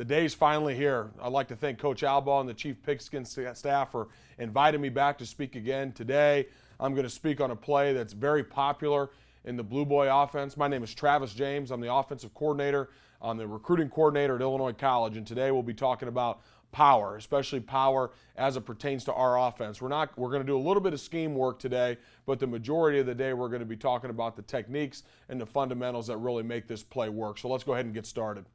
The day's finally here. I'd like to thank Coach Albaugh and the Chief Pigskin staff for inviting me back to speak again. Today, I'm going to speak on a play that's very popular in the Blue Boy offense. My name is Travis James. I'm the offensive coordinator. I'm the recruiting coordinator at Illinois College, and today we'll be talking about power, especially power as it pertains to our offense. We're going to do a little bit of scheme work today, but the majority of the day we're going to be talking about the techniques and the fundamentals that really make this play work. So let's go ahead and get started.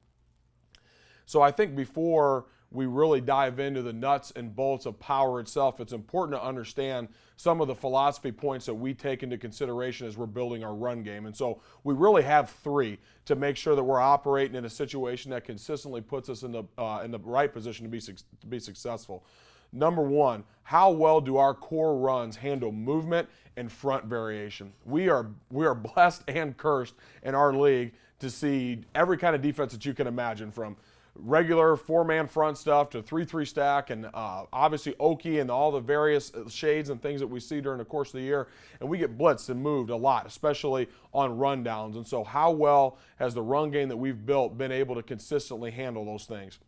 So I think before we really dive into the nuts and bolts of power itself, it's important to understand some of the philosophy points that we take into consideration as we're building our run game. And so we really have three to make sure that we're operating in a situation that consistently puts us in the right position to be successful. Number one, how well do our core runs handle movement and front variation? We are blessed and cursed in our league to see every kind of defense that you can imagine, from regular four-man front stuff to 3-3 stack, and obviously Okie and all the various shades and things that we see during the course of the year. And we get blitzed and moved a lot, especially on rundowns. And so how well has the run game that we've built been able to consistently handle those things?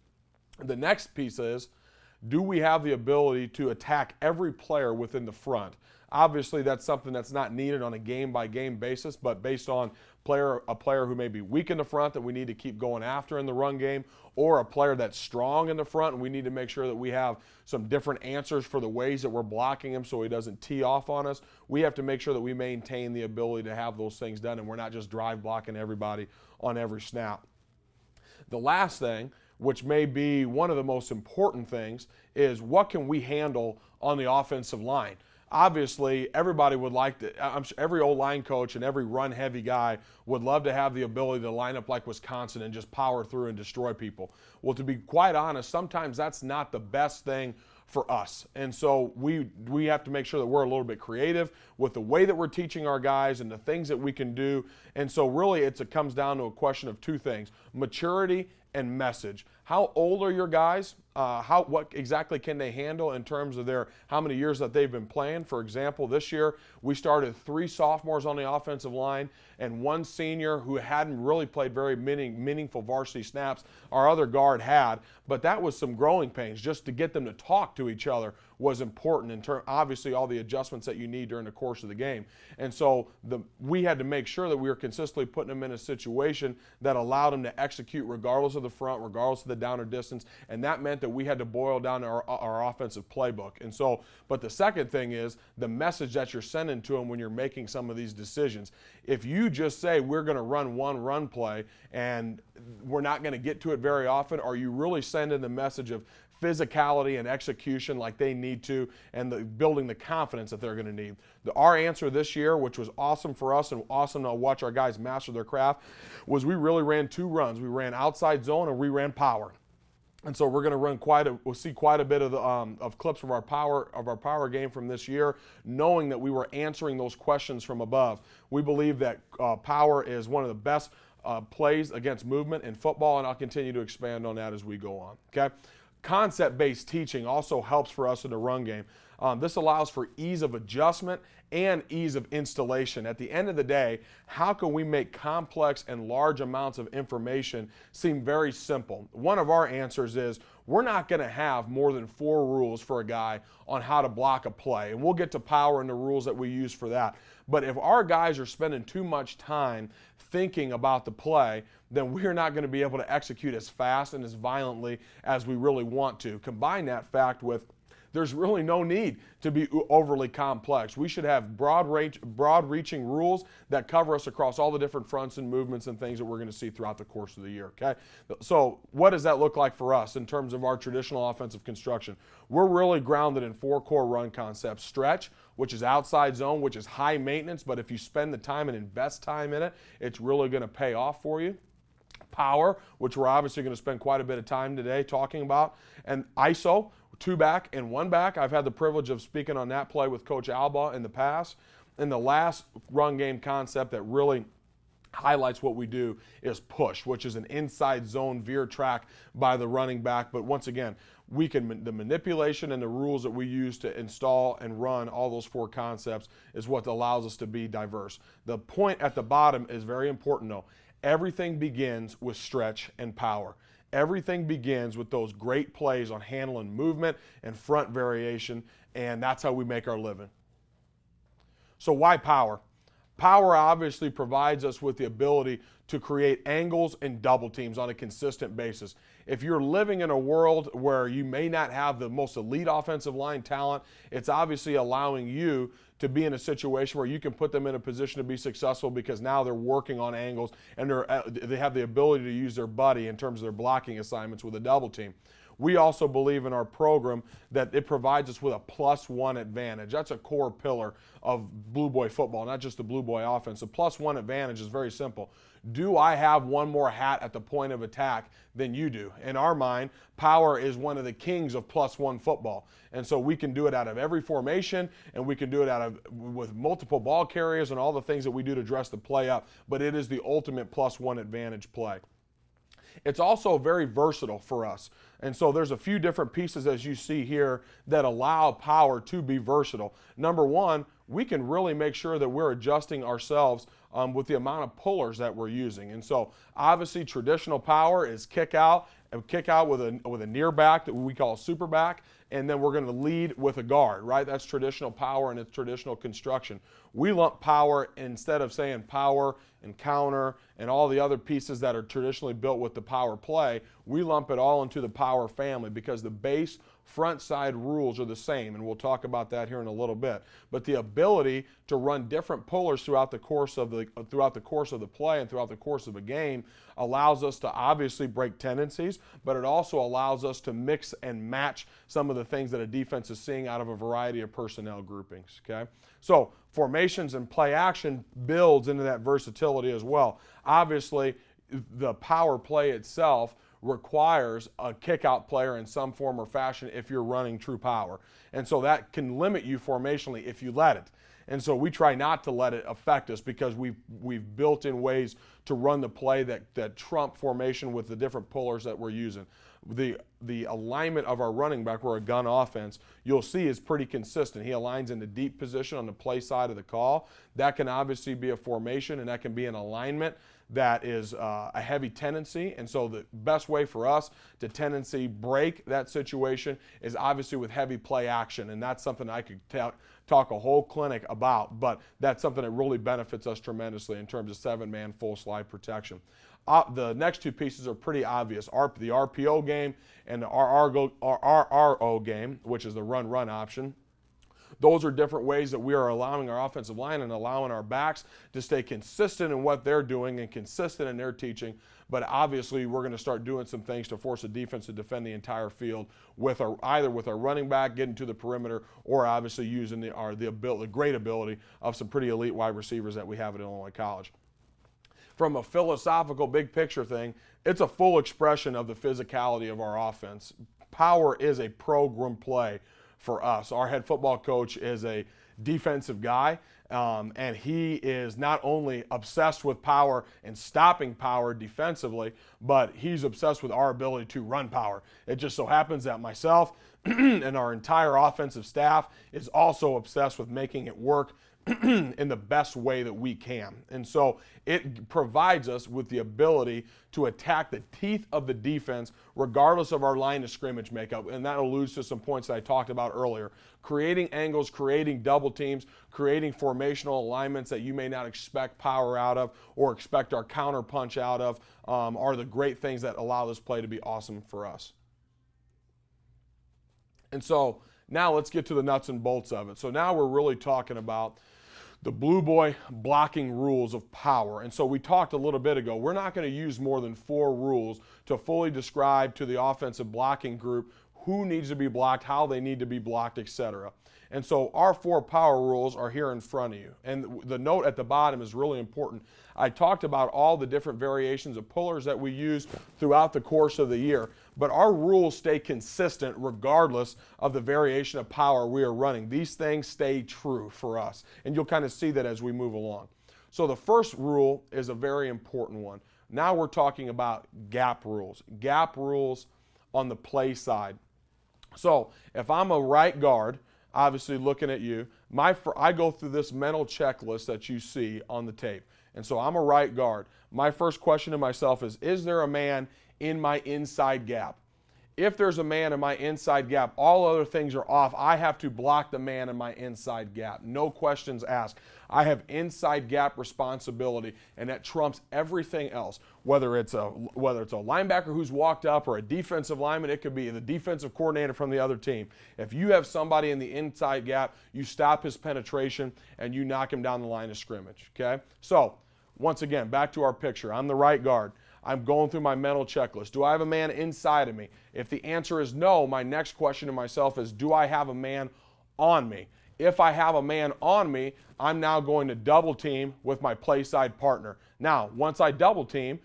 The next piece is, do we have the ability to attack every player within the front? Obviously, that's something that's not needed on a game-by-game basis, but based on a player who may be weak in the front that we need to keep going after in the run game, or a player that's strong in the front and we need to make sure that we have some different answers for the ways that we're blocking him so he doesn't tee off on us. We have to make sure that we maintain the ability to have those things done and we're not just drive blocking everybody on every snap. The last thing, which may be one of the most important things, is what can we handle on the offensive line? Obviously, everybody would like to, I'm sure every old line coach and every run-heavy guy would love to have the ability to line up like Wisconsin and just power through and destroy people. Well, to be quite honest, sometimes that's not the best thing for us. And so we have to make sure that we're a little bit creative with the way that we're teaching our guys and the things that we can do. And so really it comes down to a question of two things: maturity and message. How old are your guys? What exactly can they handle in terms of how many years that they've been playing? For example, this year we started 3 sophomores on the offensive line and 1 senior who hadn't really played very meaningful varsity snaps. Our other guard had, but that was some growing pains. Just to get them to talk to each other was important in terms, obviously, all the adjustments that you need during the course of the game. And so we had to make sure that we were consistently putting them in a situation that allowed them to execute regardless of the front, regardless of the down or distance, and that meant that we had to boil down our offensive playbook. And so, but the second thing is the message that you're sending to them when you're making some of these decisions. If you just say we're going to run one run play and we're not going to get to it very often, are you really sending the message of physicality and execution like they need to, and building the confidence that they're going to need? Our answer this year, which was awesome for us and awesome to watch our guys master their craft, was we really ran 2 runs. We ran outside zone and we ran power. And so we're going to we'll see quite a bit of clips of our power game from this year, knowing that we were answering those questions from above. We believe that power is one of the best plays against movement in football, and I'll continue to expand on that as we go on. Okay. Concept-based teaching also helps for us in the run game. This allows for ease of adjustment and ease of installation. At the end of the day, how can we make complex and large amounts of information seem very simple? One of our answers is we're not going to have more than 4 rules for a guy on how to block a play, and we'll get to power and the rules that we use for that. But if our guys are spending too much time thinking about the play, then we're not going to be able to execute as fast and as violently as we really want to. Combine that fact with there's really no need to be overly complex. We should have broad-reaching rules that cover us across all the different fronts and movements and things that we're going to see throughout the course of the year, okay? So what does that look like for us in terms of our traditional offensive construction? We're really grounded in 4 core run concepts: stretch, which is outside zone, which is high maintenance, but if you spend the time and invest time in it, it's really going to pay off for you. Power, which we're obviously going to spend quite a bit of time today talking about, and ISO, 2 back and 1 back. I've had the privilege of speaking on that play with Coach Albaugh in the past. And the last run game concept that really highlights what we do is push, which is an inside zone veer track by the running back. But once again, the manipulation and the rules that we use to install and run all those 4 concepts is what allows us to be diverse. The point at the bottom is very important though. Everything begins with stretch and power. Everything begins with those great plays on handling movement and front variation, and that's how we make our living. So why power? Power obviously provides us with the ability to create angles and double teams on a consistent basis. If you're living in a world where you may not have the most elite offensive line talent, it's obviously allowing you to be in a situation where you can put them in a position to be successful because now they're working on angles and they have the ability to use their buddy in terms of their blocking assignments with a double team. We also believe in our program that it provides us with a +1 advantage. That's a core pillar of Blue Boy football, not just the Blue Boy offense. The +1 advantage is very simple. Do I have one more hat at the point of attack than you do? In our mind, power is one of the kings of +1 football. And so we can do it out of every formation, and we can do it with multiple ball carriers and all the things that we do to dress the play up. But it is the ultimate +1 advantage play. It's also very versatile for us. And so there's a few different pieces, as you see here, that allow power to be versatile. Number one, we can really make sure that we're adjusting ourselves with the amount of pullers that we're using. And so obviously traditional power is kick out with a near back that we call a super back, and then we're going to lead with a guard, right? That's traditional power and it's traditional construction. We lump power, instead of saying power and counter and all the other pieces that are traditionally built with the power play, we lump it all into the power family because the base front side rules are the same, and we'll talk about that here in a little bit. But the ability to run different pullers throughout the course of the play and throughout the course of a game allows us to obviously break tendencies, but it also allows us to mix and match some of the things that a defense is seeing out of a variety of personnel groupings. Okay, so formations and play action builds into that versatility as well. Obviously, the power play itself requires a kick-out player in some form or fashion if you're running true power. And so that can limit you formationally if you let it. And so we try not to let it affect us because we've built in ways to run the play that trump formation with the different pullers that we're using. The alignment of our running back, we're a gun offense, you'll see is pretty consistent. He aligns in the deep position on the play side of the call. That can obviously be a formation, and that can be an alignment that is a heavy tendency. And so the best way for us to tendency break that situation is obviously with heavy play action. And that's something I could talk a whole clinic about, but that's something that really benefits us tremendously in terms of 7-man full slide protection. The next two pieces are pretty obvious. The RPO game and the RRO game, which is the run-run option. Those are different ways that we are allowing our offensive line and allowing our backs to stay consistent in what they're doing and consistent in their teaching. But obviously, we're going to start doing some things to force a defense to defend the entire field either with our running back getting to the perimeter or obviously using the great ability of some pretty elite wide receivers that we have at Illinois College. From a philosophical big picture thing, it's a full expression of the physicality of our offense. Power is a program play for us. Our head football coach is a defensive guy, and he is not only obsessed with power and stopping power defensively, but he's obsessed with our ability to run power. It just so happens that myself and our entire offensive staff is also obsessed with making it work in the best way that we can. And so it provides us with the ability to attack the teeth of the defense regardless of our line of scrimmage makeup. And that alludes to some points that I talked about earlier. Creating angles, creating double teams, creating formational alignments that you may not expect power out of or expect our counter punch out of are the great things that allow this play to be awesome for us. And so now let's get to the nuts and bolts of it. So now we're really talking about the Blue Boy blocking rules of power. And so we talked a little bit ago, we're not going to use more than 4 rules to fully describe to the offensive blocking group who needs to be blocked, how they need to be blocked, etc. And so our 4 power rules are here in front of you. And the note at the bottom is really important. I talked about all the different variations of pullers that we use throughout the course of the year, but our rules stay consistent regardless of the variation of power we are running. These things stay true for us, and you'll kind of see that as we move along. So the first rule is a very important one. Now we're talking about gap rules on the play side. So if I'm a right guard, obviously looking at you, I go through this mental checklist that you see on the tape. And so I'm a right guard. My first question to myself is there a man in my inside gap. If there's a man in my inside gap, all other things are off. I have to block the man in my inside gap. No questions asked. I have inside gap responsibility, and that trumps everything else. Whether it's a linebacker who's walked up or a defensive lineman, it could be the defensive coordinator from the other team. If you have somebody in the inside gap, you stop his penetration and you knock him down the line of scrimmage. Okay? So, once again, back to our picture. I'm the right guard. I'm going through my mental checklist. Do I have a man inside of me? If the answer is no, my next question to myself is, do I have a man on me? If I have a man on me, I'm now going to double team with my play side partner. Now, once I double team,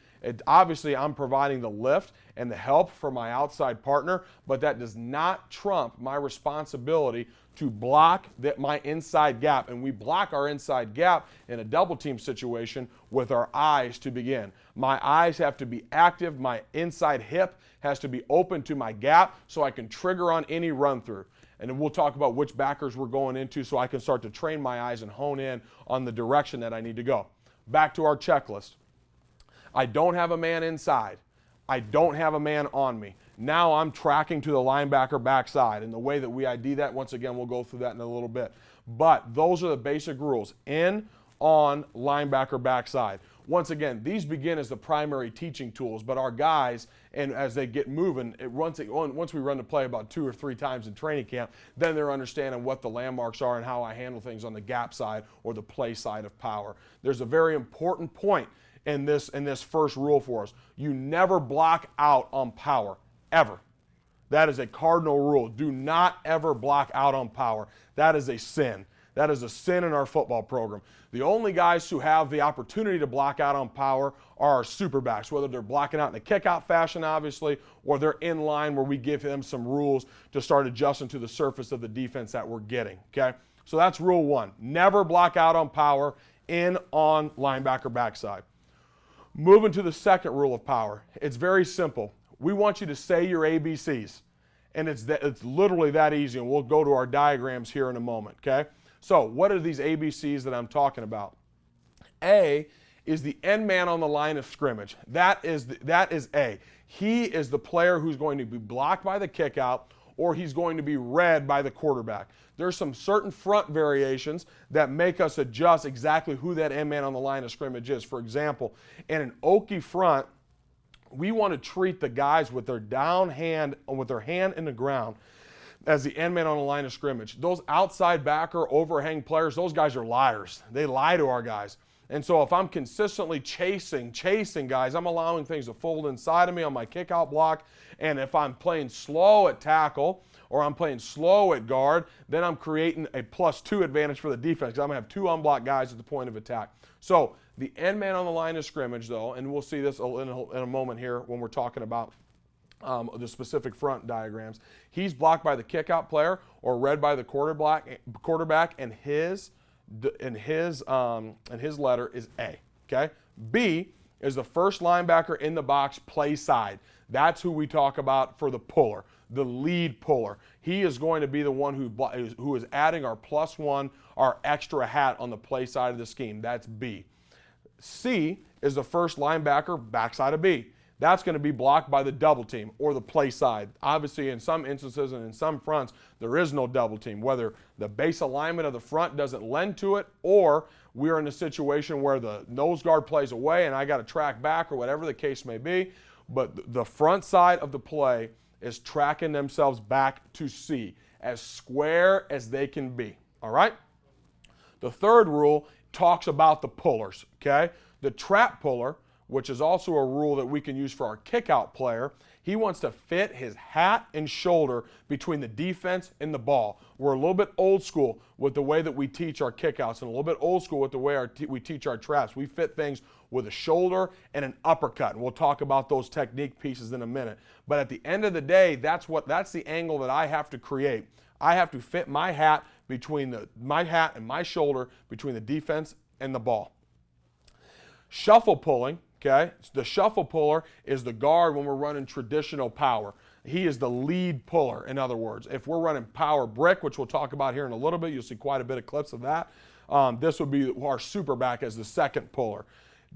obviously I'm providing the lift and the help for my outside partner, but that does not trump my responsibility to block my inside gap. And we block our inside gap in a double team situation with our eyes to begin. My eyes have to be active. My inside hip has to be open to my gap so I can trigger on any run through. And then we'll talk about which backers we're going into so I can start to train my eyes and hone in on the direction that I need to go. Back to our checklist. I don't have a man inside. I don't have a man on me. Now I'm tracking to the linebacker backside. And the way that we ID that, once again, we'll go through that in a little bit. But those are the basic rules. In, on, linebacker backside. Once again, these begin as the primary teaching tools, but our guys, and as they get moving, once we run the play about 2 or 3 times in training camp, then they're understanding what the landmarks are and how I handle things on the gap side or the play side of power. There's a very important point in this first rule for us. You never block out on power, ever. That is a cardinal rule. Do not ever block out on power. That is a sin. That is a sin in our football program. The only guys who have the opportunity to block out on power are our superbacks, whether they're blocking out in a kick-out fashion, obviously, or they're in line where we give them some rules to start adjusting to the surface of the defense that we're getting, okay? So that's rule 1. Never block out on power, in, on, linebacker backside. Moving to the second rule of power. It's very simple. We want you to say your ABCs, and it's literally that easy, and we'll go to our diagrams here in a moment, okay? So what are these ABCs that I'm talking about? A is the end man on the line of scrimmage. That is A. He is the player who's going to be blocked by the kickout, or he's going to be read by the quarterback. There's some certain front variations that make us adjust exactly who that end man on the line of scrimmage is. For example, in an Okie front, we want to treat the guys with their down hand, with their hand in the ground, as the end man on the line of scrimmage. Those outside backer, overhang players, those guys are liars. They lie to our guys. And so if I'm consistently chasing guys, I'm allowing things to fold inside of me on my kickout block. And if I'm playing slow at tackle or I'm playing slow at guard, then I'm creating a +2 advantage for the defense because I'm going to have 2 unblocked guys at the point of attack. So the end man on the line of scrimmage, though, and we'll see this in a moment here when we're talking about the specific front diagrams. He's blocked by the kickout player or read by the quarterback, and his letter is A. Okay. B is the first linebacker in the box, play side. That's who we talk about for the puller, the lead puller. He is going to be the one who is adding our +1, our extra hat on the play side of the scheme. That's B. C is the first linebacker backside of B. That's going to be blocked by the double team or the play side. Obviously, in some instances and in some fronts, there is no double team, whether the base alignment of the front doesn't lend to it or we're in a situation where the nose guard plays away and I got to track back or whatever the case may be. But the front side of the play is tracking themselves back to C, as square as they can be. All right? The third rule talks about the pullers, okay? The trap puller, which is also a rule that we can use for our kickout player, he wants to fit his hat and shoulder between the defense and the ball. We're a little bit old school with the way that we teach our kickouts and a little bit old school with the way we teach our traps. We fit things with a shoulder and an uppercut, and we'll talk about those technique pieces in a minute. But at the end of the day, that's the angle that I have to create. I have to fit my hat between my hat and my shoulder between the defense and the ball. Shuffle pulling. Okay, the shuffle puller is the guard when we're running traditional power. He is the lead puller, in other words. If we're running power brick, which we'll talk about here in a little bit, you'll see quite a bit of clips of that. This would be our super back as the second puller.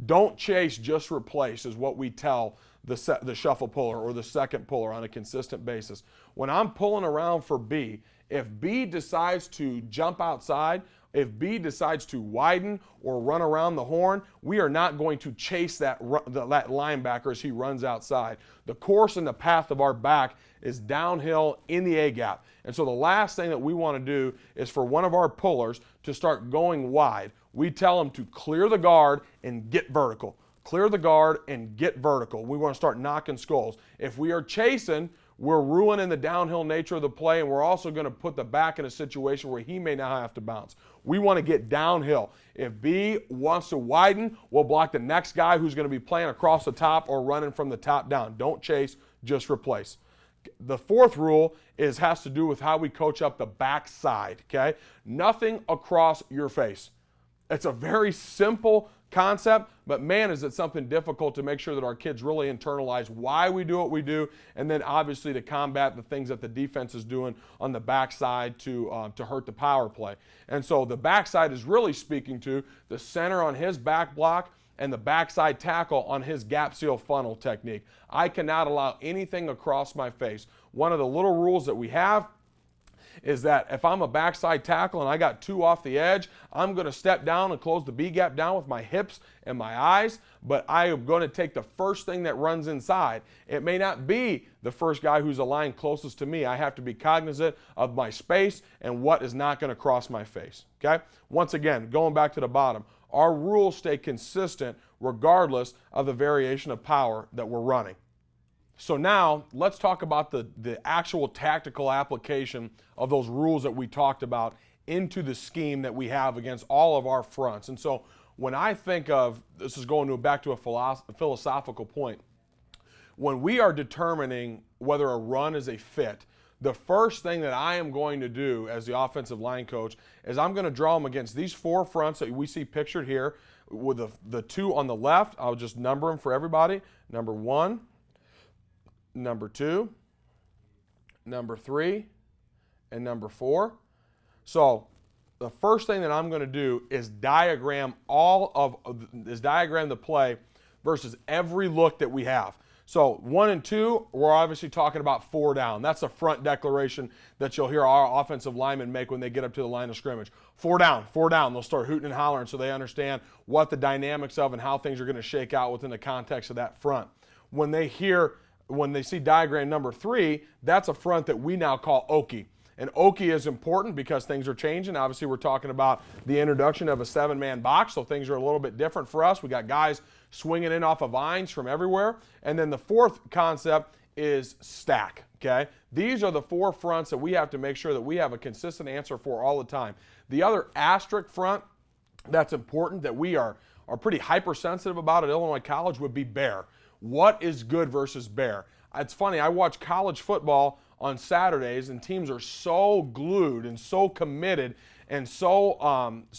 Don't chase, just replace is what we tell the shuffle puller or the second puller on a consistent basis. When I'm pulling around for B, if B decides to jump outside, if B decides to widen or run around the horn, we are not going to chase that linebacker as he runs outside. The course and the path of our back is downhill in the A gap. And so the last thing that we want to do is for one of our pullers to start going wide. We tell them to clear the guard and get vertical. Clear the guard and get vertical. We want to start knocking skulls. If we are chasing, we're ruining the downhill nature of the play, and we're also going to put the back in a situation where he may now have to bounce. We want to get downhill. If B wants to widen, we'll block the next guy who's going to be playing across the top or running from the top down. Don't chase, just replace. The fourth rule has to do with how we coach up the backside, okay? Nothing across your face. It's a very simple concept, but man, is it something difficult to make sure that our kids really internalize why we do what we do, and then obviously to combat the things that the defense is doing on the backside to hurt the power play. And so the backside is really speaking to the center on his back block and the backside tackle on his gap seal funnel technique. I cannot allow anything across my face. One of the little rules that we have is that if I'm a backside tackle and I got two off the edge, I'm going to step down and close the B gap down with my hips and my eyes, but I am going to take the first thing that runs inside. It may not be the first guy who's aligned closest to me. I have to be cognizant of my space and what is not going to cross my face, okay? Once again, going back to the bottom, our rules stay consistent regardless of the variation of power that we're running. So now let's talk about the actual tactical application of those rules that we talked about into the scheme that we have against all of our fronts. And so when I think of, this is going back to a philosophical point, when we are determining whether a run is a fit, the first thing that I am going to do as the offensive line coach is I'm going to draw them against these four fronts that we see pictured here with the two on the left. I'll just number them for everybody. Number 1, number 2, number 3, and number 4. So the first thing that I'm going to do is diagram the play versus every look that we have. So 1 and 2, we're obviously talking about 4 down. That's a front declaration that you'll hear our offensive linemen make when they get up to the line of scrimmage. 4 down, 4 down. They'll start hooting and hollering so they understand what the dynamics of and how things are going to shake out within the context of that front. When they see diagram number 3, that's a front that we now call Okie. And Okie is important because things are changing. Obviously, we're talking about the introduction of a 7-man box, so things are a little bit different for us. We got guys swinging in off of vines from everywhere. And then the fourth concept is stack, okay? These are the 4 fronts that we have to make sure that we have a consistent answer for all the time. The other asterisk front that's important that we are pretty hypersensitive about at Illinois College would be bear. What is good versus bear? It's funny, I watch college football on Saturdays, and teams are so glued and so committed and so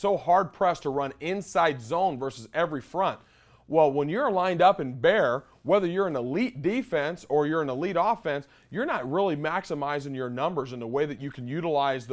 hard-pressed to run inside zone versus every front. Well, when you're lined up in bear, whether you're an elite defense or you're an elite offense, you're not really maximizing your numbers in the way that you can utilize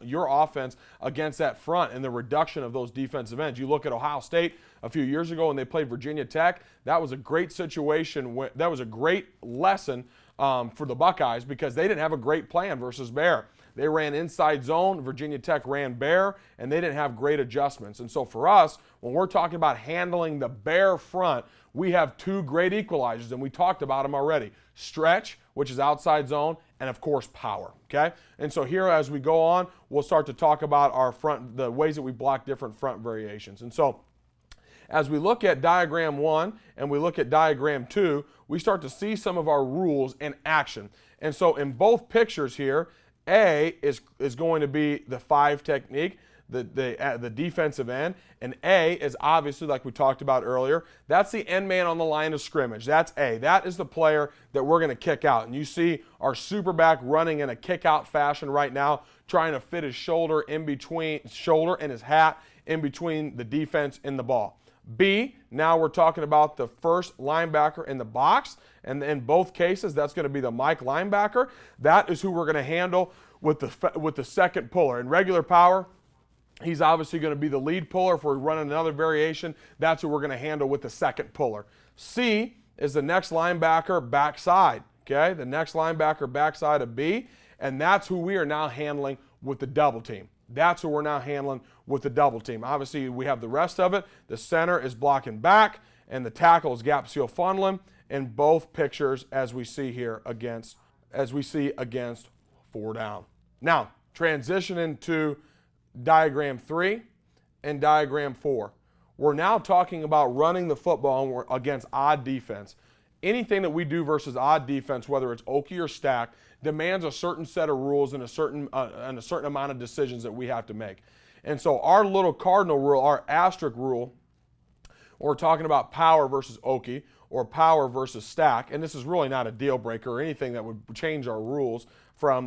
your offense against that front and the reduction of those defensive ends. You look at Ohio State a few years ago when they played Virginia Tech. That was a great situation. That was a great lesson for the Buckeyes because they didn't have a great plan versus bear. They ran inside zone, Virginia Tech ran bear, and they didn't have great adjustments. And so for us, when we're talking about handling the bear front, we have 2 great equalizers, and we talked about them already. Stretch, which is outside zone, and of course power, okay? And so here as we go on, we'll start to talk about our front, the ways that we block different front variations. And so as we look at diagram 1 and we look at diagram 2, we start to see some of our rules in action. And so in both pictures here, A is going to be the 5 technique, the defensive end, and A is obviously, like we talked about earlier, that's the end man on the line of scrimmage. That's A. That is the player that we're going to kick out. And you see our super back running in a kick out fashion right now, trying to fit his shoulder and his hat in between the defense and the ball. B, now we're talking about the first linebacker in the box, and in both cases, that's going to be the Mike linebacker. That is who we're going to handle with the second puller. In regular power, He's obviously going to be the lead puller. If we're running another variation, that's what we're going to handle with the second puller. C is the next linebacker backside, okay? The next linebacker backside of B, and that's who we are now handling with the double team. That's who we're now handling with the double team. Obviously, we have the rest of it. The center is blocking back, and the tackle is gap seal funneling in both pictures as we see here against 4 down. Now, transitioning to diagram 3 and diagram 4. We're now talking about running the football against odd defense. Anything that we do versus odd defense, whether it's Okie or stack, demands a certain set of rules and a certain amount of decisions that we have to make. And so our little cardinal rule, our asterisk rule, we're talking about power versus Okie or power versus stack, and this is really not a deal breaker or anything that would change our rules from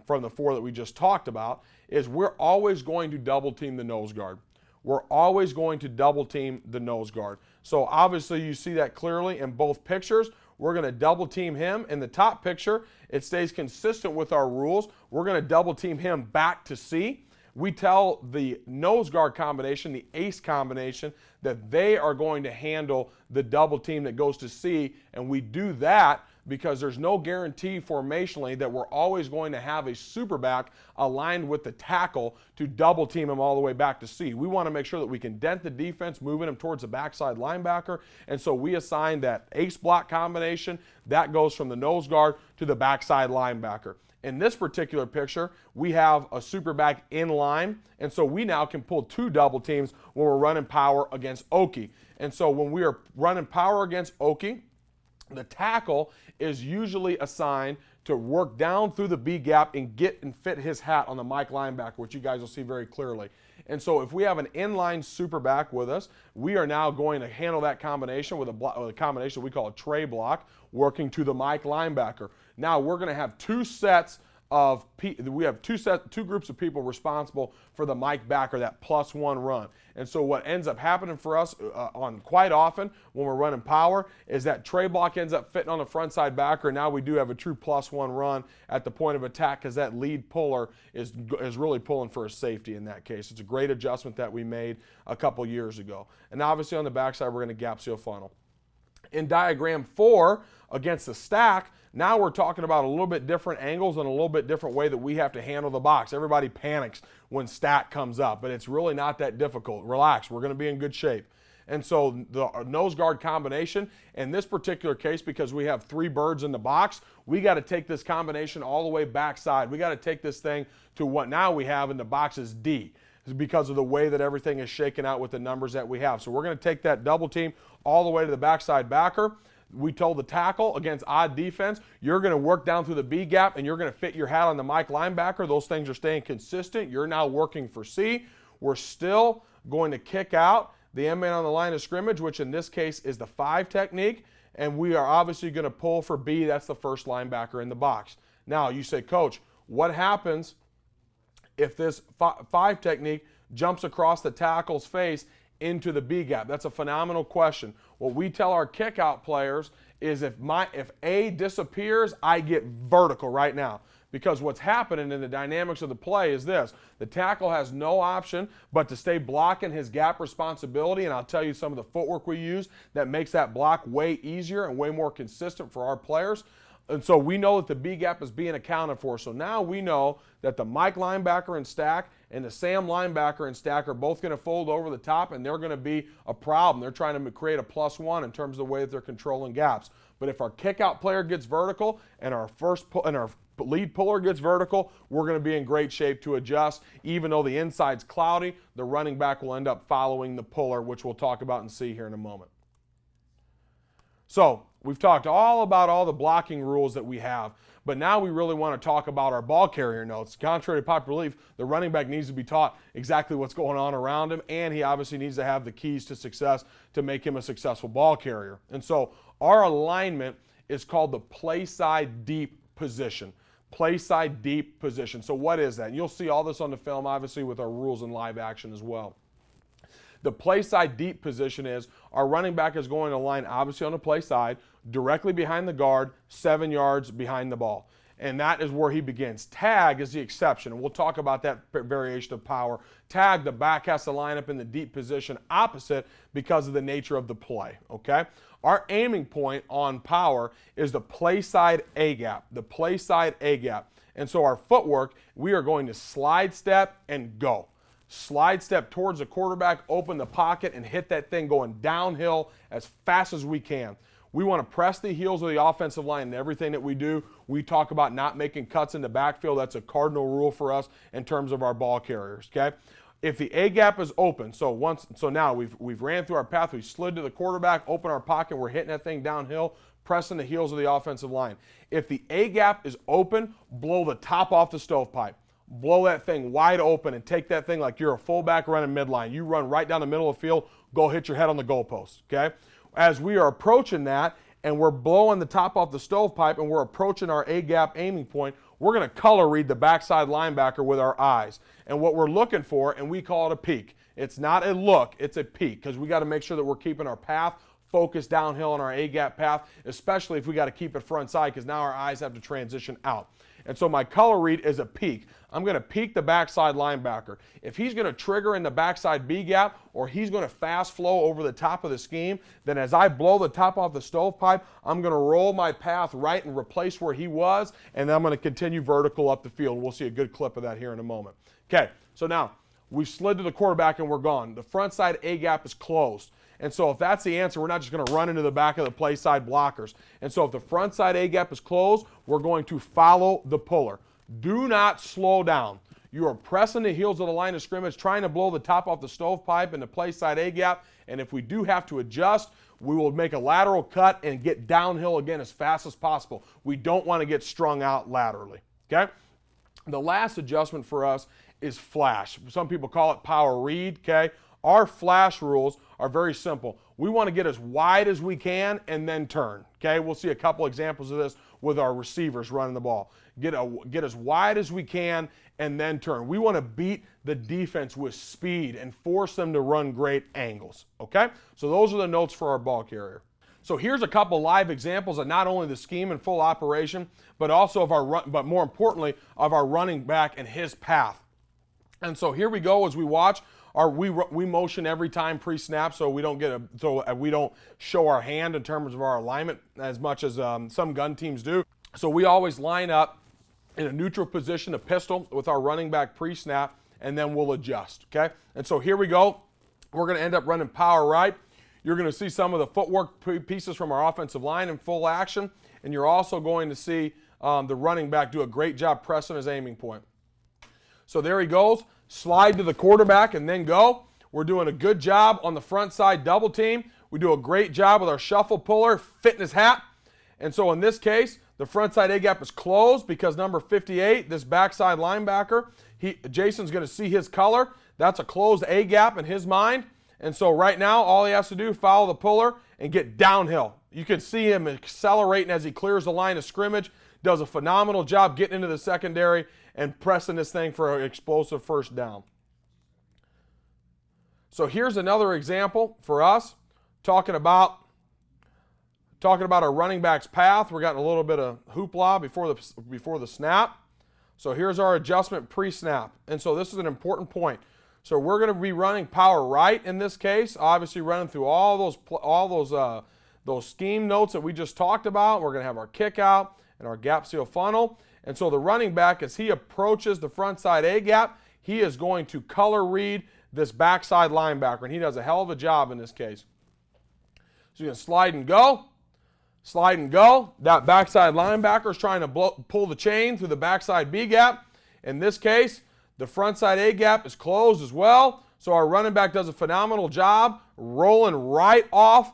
the 4 that we just talked about, is we're always going to double team the nose guard. We're always going to double team the nose guard. So obviously you see that clearly in both pictures. We're going to double team him. In the top picture, it stays consistent with our rules. We're going to double team him back to C. We tell the nose guard combination, the ace combination, that they are going to handle the double team that goes to C, and we do that because there's no guarantee formationally that we're always going to have a superback aligned with the tackle to double team him all the way back to C. We want to make sure that we can dent the defense, moving him towards the backside linebacker, and so we assign that ace block combination. That goes from the nose guard to the backside linebacker. In this particular picture, we have a superback in line, and so we now can pull 2 double teams when we're running power against Okie. And so when we are running power against Okie, the tackle is usually assigned to work down through the B gap and get and fit his hat on the Mike linebacker, which you guys will see very clearly. And so if we have an inline superback with us, we are now going to handle that combination with a combination we call a tray block, working to the Mike linebacker. Now we're going to have two groups of people responsible for the Mike backer, that +1 run. And so what ends up happening for us on quite often when we're running power is that tray block ends up fitting on the front side backer, and now we do have a true +1 run at the point of attack because that lead puller is really pulling for a safety in that case. It's a great adjustment that we made a couple years ago. And obviously on the backside we're going to gap seal funnel. In diagram 4 against the stack, now we're talking about a little bit different angles and a little bit different way that we have to handle the box. Everybody panics when stack comes up, but it's really not that difficult. Relax, we're going to be in good shape. And so the nose guard combination, in this particular case, because we have 3 birds in the box, we got to take this combination all the way backside. We got to take this thing to what now we have in the box is D, because of the way that everything is shaken out with the numbers that we have. So we're going to take that double team all the way to the backside backer. We told the tackle against odd defense, you're going to work down through the B gap and you're going to fit your hat on the Mike linebacker. Those things are staying consistent. You're now working for C. We're still going to kick out the M-man on the line of scrimmage, which in this case is the 5 technique, and we are obviously going to pull for B. That's the first linebacker in the box. Now you say, Coach, what happens if this 5 technique jumps across the tackle's face into the B gap? That's a phenomenal question. What we tell our kick out players is if A disappears, I get vertical right now. Because what's happening in the dynamics of the play is this. The tackle has no option but to stay blocking his gap responsibility, and I'll tell you some of the footwork we use that makes that block way easier and way more consistent for our players. And so we know that the B gap is being accounted for. So now we know that the Mike linebacker and stack and the Sam linebacker and stack are both going to fold over the top, and they're going to be a problem. They're trying to create a +1 in terms of the way that they're controlling gaps. But if our kick-out player gets vertical and our lead puller gets vertical, we're going to be in great shape to adjust. Even though the inside's cloudy, the running back will end up following the puller, which we'll talk about and see here in a moment. So we've talked all about all the blocking rules that we have, but now we really want to talk about our ball carrier notes. Contrary to popular belief, the running back needs to be taught exactly what's going on around him, and he obviously needs to have the keys to success to make him a successful ball carrier. And so our alignment is called the play side deep position. Play side deep position. So what is that? And you'll see all this on the film, obviously, with our rules in live action as well. The play side deep position is our running back is going to line obviously on the play side, directly behind the guard, 7 yards behind the ball. and that is where he begins. Tag is the exception, and we'll talk about that variation of power. Tag, the back has to line up in the deep position opposite because of the nature of the play, okay? Our aiming point on power is the play side A-gap, the play side A-gap. And so our footwork, we are going to slide step and go. Slide step towards the quarterback, open the pocket, and hit that thing going downhill as fast as we can. We want to press the heels of the offensive line in everything that we do. We talk about not making cuts in the backfield. That's a cardinal rule for us in terms of our ball carriers, okay? If the A-gap is open, so now we've ran through our path, we slid to the quarterback, open our pocket, we're hitting that thing downhill, pressing the heels of the offensive line. If the A-gap is open, blow the top off the stovepipe. Blow that thing wide open and take that thing like you're a fullback running midline. You run right down the middle of the field, go hit your head on the goalpost, okay? As we are approaching that and we're blowing the top off the stovepipe and we're approaching our A-gap aiming point, we're going to color read the backside linebacker with our eyes. And what we're looking for, and we call it a peek. It's not a look, it's a peek, because we got to make sure that we're keeping our path focused downhill on our A-gap path, especially if we got to keep it front side, because now our eyes have to transition out. And so my color read is a peek. I'm going to peek the backside linebacker. If he's going to trigger in the backside B gap or he's going to fast flow over the top of the scheme, then as I blow the top off the stovepipe, I'm going to roll my path right and replace where he was, and then I'm going to continue vertical up the field. We'll see a good clip of that here in a moment. Okay, so now we've slid to the quarterback and we're gone. The front side A gap is closed. And so if that's the answer, we're not just going to run into the back of the play side blockers. And so if the front side A-gap is closed, we're going to follow the puller. Do not slow down. You are pressing the heels of the line of scrimmage, trying to blow the top off the stovepipe in the play side A-gap. And if we do have to adjust, we will make a lateral cut and get downhill again as fast as possible. We don't want to get strung out laterally, okay? The last adjustment for us is flash. Some people call it power read, okay? Our flash rules are very simple. We want to get as wide as we can and then turn, okay? We'll see a couple examples of this with our receivers running the ball. Get as wide as we can and then turn. We want to beat the defense with speed and force them to run great angles, okay? So those are the notes for our ball carrier. So here's a couple live examples of not only the scheme in full operation, but also of but more importantly, of our running back and his path. And so here we go as we watch. We motion every time pre-snap, so we don't show our hand in terms of our alignment as much as some gun teams do. So we always line up in a neutral position, a pistol, with our running back pre-snap, and then we'll adjust, okay? And so here we go. We're going to end up running power right. You're going to see some of the footwork pieces from our offensive line in full action, and you're also going to see the running back do a great job pressing his aiming point. So there he goes. Slide to the quarterback and then go. We're doing a good job on the front side double team. We do a great job with our shuffle puller, fitting his hat. And so in this case, the front side A-gap is closed because number 58, this backside linebacker, Jason's going to see his color. That's a closed A-gap in his mind. And so right now, all he has to do is follow the puller and get downhill. You can see him accelerating as he clears the line of scrimmage. Does a phenomenal job getting into the secondary and pressing this thing for an explosive first down. So here's another example for us, talking about our running back's path. We're getting a little bit of hoopla before the snap. So here's our adjustment pre-snap. And so this is an important point. So we're going to be running power right in this case, obviously running through all those scheme notes that we just talked about. We're going to have our kick out and our gap seal funnel. And so the running back, as he approaches the front side A-gap, he is going to color read this backside linebacker, and he does a hell of a job in this case. So you're going to slide and go. Slide and go. That backside linebacker is trying to pull the chain through the backside B-gap. In this case, the front side A-gap is closed as well. So our running back does a phenomenal job rolling right off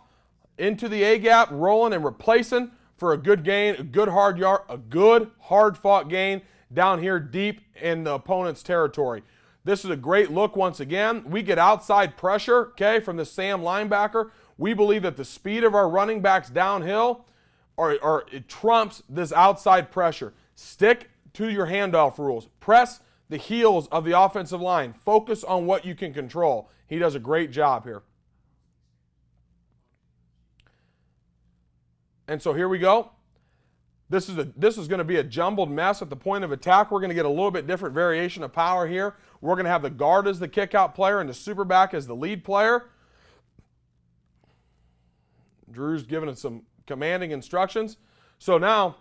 into the A-gap, rolling and replacing for a good gain, a good hard-fought gain down here deep in the opponent's territory. This is a great look once again. We get outside pressure, okay, from the Sam linebacker. We believe that the speed of our running backs downhill it trumps this outside pressure. Stick to your handoff rules. Press the heels of the offensive line. Focus on what you can control. He does a great job here. And so here we go. This is going to be a jumbled mess at the point of attack. We're going to get a little bit different variation of power here. We're going to have the guard as the kick-out player and the super back as the lead player. Drew's giving us some commanding instructions. So now,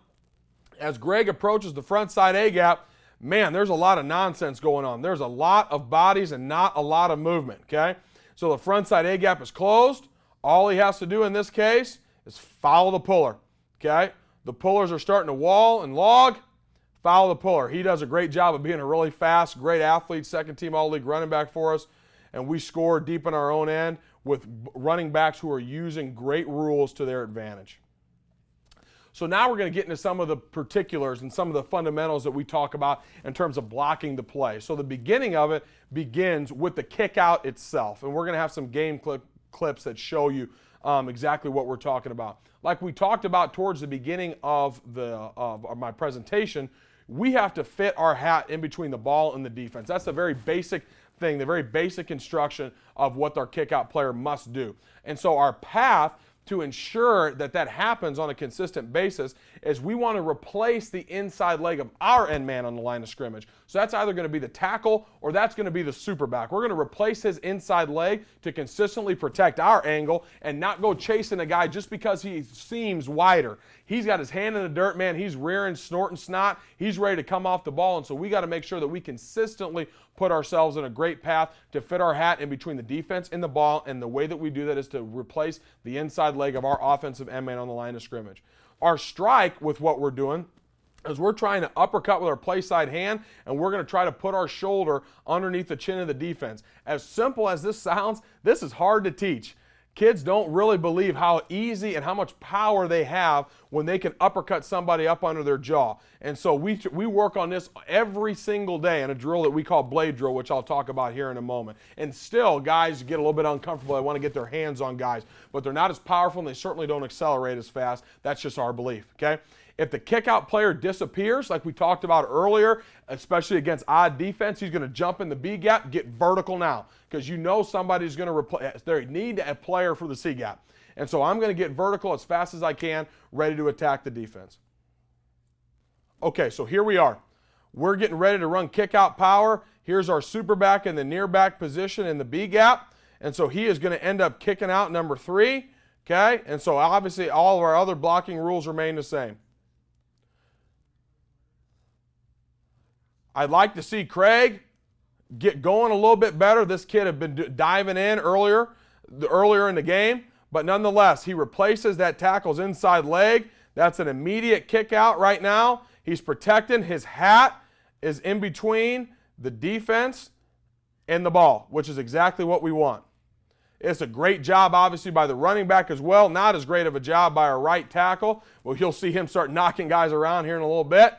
as Greg approaches the front side A-gap, man, there's a lot of nonsense going on. There's a lot of bodies and not a lot of movement, okay? So the front side A-gap is closed. All he has to do in this case is follow the puller, okay? The pullers are starting to wall and log. Follow the puller. He does a great job of being a really fast, great athlete, second-team All-League running back for us, and we score deep in our own end with running backs who are using great rules to their advantage. So now we're going to get into some of the particulars and some of the fundamentals that we talk about in terms of blocking the play. So the beginning of it begins with the kick out itself, and we're going to have some game clips that show you exactly what we're talking about. Like we talked about towards the beginning of my presentation, we have to fit our hat in between the ball and the defense. That's the very basic thing, the very basic instruction of what our kick-out player must do. And so our path to ensure that that happens on a consistent basis is we want to replace the inside leg of our end man on the line of scrimmage. So that's either going to be the tackle or that's going to be the super back. We're going to replace his inside leg to consistently protect our angle and not go chasing a guy just because he seems wider. He's got his hand in the dirt, man. He's rearing, snorting snot. He's ready to come off the ball, and so we got to make sure that we consistently put ourselves in a great path to fit our hat in between the defense and the ball, and the way that we do that is to replace the inside leg of our offensive end man on the line of scrimmage. Our strike with what we're doing is we're trying to uppercut with our play side hand, and we're going to try to put our shoulder underneath the chin of the defense. As simple as this sounds, this is hard to teach. Kids don't really believe how easy and how much power they have when they can uppercut somebody up under their jaw. And so we work on this every single day in a drill that we call blade drill, which I'll talk about here in a moment. And still, guys get a little bit uncomfortable. They want to get their hands on guys, but they're not as powerful and they certainly don't accelerate as fast. That's just our belief, okay? If the kick-out player disappears, like we talked about earlier, especially against odd defense, he's going to jump in the B gap, get vertical now, because you know somebody's going to replace. They need a player for the C gap. And so I'm going to get vertical as fast as I can, ready to attack the defense. Okay, so here we are. We're getting ready to run kick-out power. Here's our super back in the near back position in the B gap. And so he is going to end up kicking out number 3. Okay, and so obviously all of our other blocking rules remain the same. I'd like to see Craig get going a little bit better. This kid had been diving in earlier in the game, but nonetheless, he replaces that tackle's inside leg. That's an immediate kick out right now. He's protecting. His hat is in between the defense and the ball, which is exactly what we want. It's a great job, obviously, by the running back as well. Not as great of a job by our right tackle. Well, you'll see him start knocking guys around here in a little bit.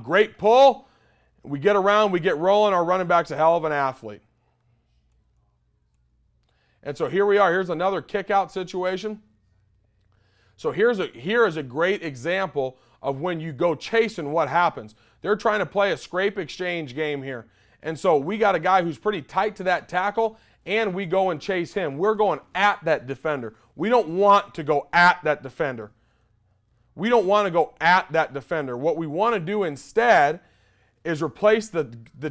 Great pull. We get around, we get rolling. Our running back's a hell of an athlete. And so here we are. Here's another kick-out situation. So here is a great example of when you go chasing what happens. They're trying to play a scrape exchange game here. And so we got a guy who's pretty tight to that tackle, and we go and chase him. We're going at that defender. We don't want to go at that defender. We don't want to go at that defender. What we want to do instead is replace the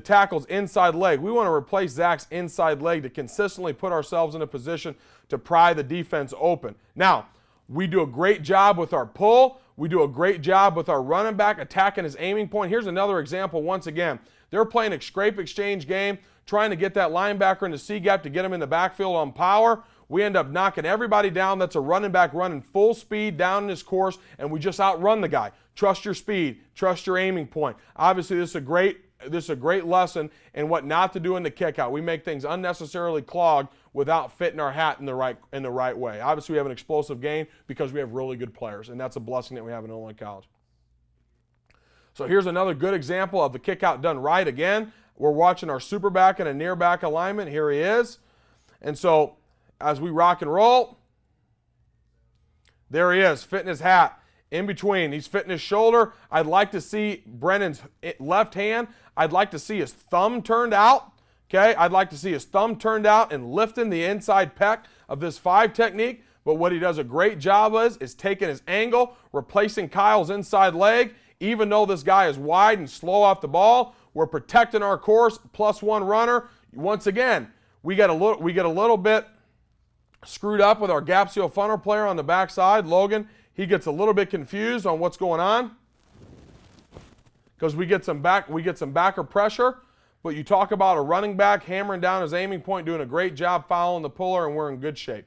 tackle's inside leg. We want to replace Zach's inside leg to consistently put ourselves in a position to pry the defense open. Now, we do a great job with our pull. We do a great job with our running back attacking his aiming point. Here's another example once again. They're playing a scrape exchange game, trying to get that linebacker in the C gap to get him in the backfield on power. We end up knocking everybody down. That's a running back running full speed down in his course, and we just outrun the guy. Trust your speed. Trust your aiming point. Obviously, this is a great lesson in what not to do in the kick out. We make things unnecessarily clogged without fitting our hat in the right way. Obviously, we have an explosive game because we have really good players, and that's a blessing that we have in Illinois College. So here's another good example of the kick out done right. Again, we're watching our super back in a near back alignment. Here he is. And so as we rock and roll, there he is, fitting his hat in between. He's fitting his shoulder. I'd like to see Brennan's left hand. I'd like to see his thumb turned out. Okay, I'd like to see his thumb turned out and lifting the inside pec of this 5 technique. But what he does a great job is taking his angle, replacing Kyle's inside leg. Even though this guy is wide and slow off the ball, we're protecting our course, +1 runner. Once again, we get a little bit screwed up with our gap seal funnel player on the backside, Logan. He gets a little bit confused on what's going on because we get some backer pressure. But you talk about a running back hammering down his aiming point, doing a great job following the puller, and we're in good shape.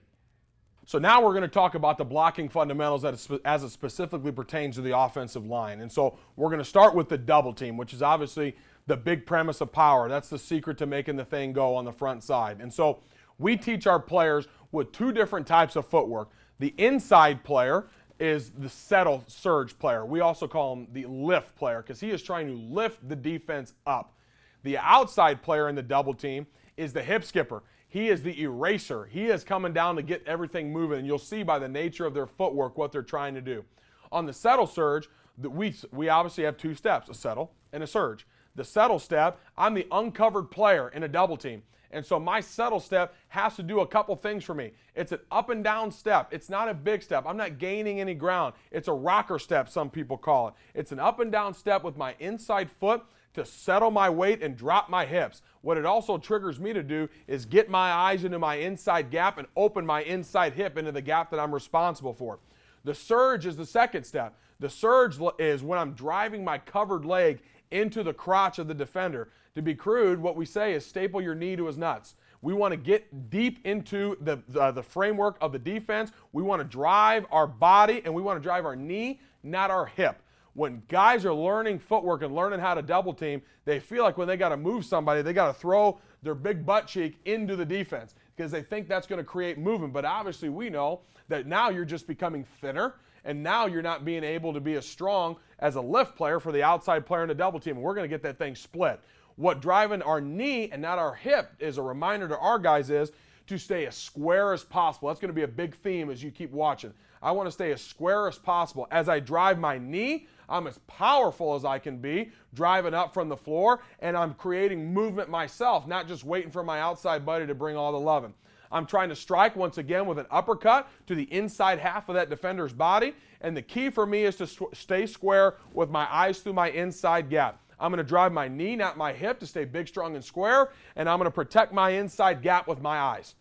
So now we're going to talk about the blocking fundamentals as it specifically pertains to the offensive line. And so we're going to start with the double team, which is obviously the big premise of power. That's the secret to making the thing go on the front side. And so we teach our players with 2 different types of footwork. The inside player is the settle surge player. We also call him the lift player because he is trying to lift the defense up. The outside player in the double team is the hip skipper. He is the eraser. He is coming down to get everything moving, and you'll see by the nature of their footwork what they're trying to do. On the settle surge, we obviously have 2 steps, a settle and a surge. The settle step, I'm the uncovered player in a double team. And so my settle step has to do a couple things for me. It's an up and down step. It's not a big step. I'm not gaining any ground. It's a rocker step, some people call it. It's an up and down step with my inside foot to settle my weight and drop my hips. What it also triggers me to do is get my eyes into my inside gap and open my inside hip into the gap that I'm responsible for. The surge is the second step. The surge is when I'm driving my covered leg into the crotch of the defender. To be crude, what we say is staple your knee to his nuts. We want to get deep into the framework of the defense. We want to drive our body and we want to drive our knee, not our hip. When guys are learning footwork and learning how to double team, they feel like when they got to move somebody, they got to throw their big butt cheek into the defense because they think that's going to create movement. But obviously we know that now you're just becoming thinner, and now you're not being able to be as strong as a lift player for the outside player in the double team. And we're going to get that thing split. What driving our knee and not our hip is a reminder to our guys is to stay as square as possible. That's going to be a big theme as you keep watching. I want to stay as square as possible. As I drive my knee, I'm as powerful as I can be, driving up from the floor, and I'm creating movement myself, not just waiting for my outside buddy to bring all the loving. I'm trying to strike once again with an uppercut to the inside half of that defender's body, and the key for me is to stay square with my eyes through my inside gap. I'm going to drive my knee, not my hip, to stay big, strong, and square, and I'm going to protect my inside gap with my eyes.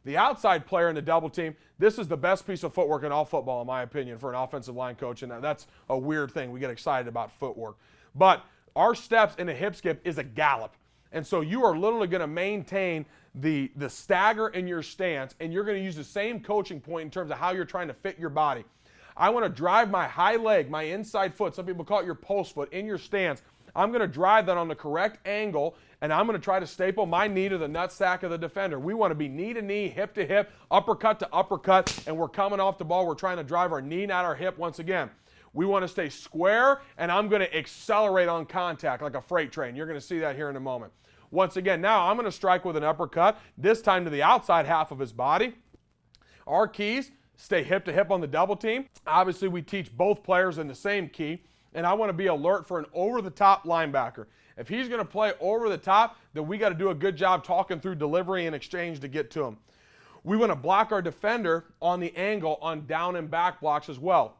The outside player in the double team, this is the best piece of footwork in all football, in my opinion, for an offensive line coach, and that's a weird thing. We get excited about footwork. But our steps in a hip skip is a gallop, and so you are literally going to maintain the stagger in your stance, and you're going to use the same coaching point in terms of how you're trying to fit your body. I want to drive my high leg, my inside foot, some people call it your post foot, in your stance. I'm going to drive that on the correct angle, and I'm going to try to staple my knee to the nutsack of the defender. We want to be knee to knee, hip to hip, uppercut to uppercut, and we're coming off the ball. We're trying to drive our knee, not our hip once again. We want to stay square, and I'm going to accelerate on contact like a freight train. You're going to see that here in a moment. Once again, now I'm going to strike with an uppercut, this time to the outside half of his body. Our keys, stay hip to hip on the double team. Obviously, we teach both players in the same key. And I want to be alert for an over-the-top linebacker. If he's going to play over the top, then we got to do a good job talking through delivery and exchange to get to him. We want to block our defender on the angle on down and back blocks as well.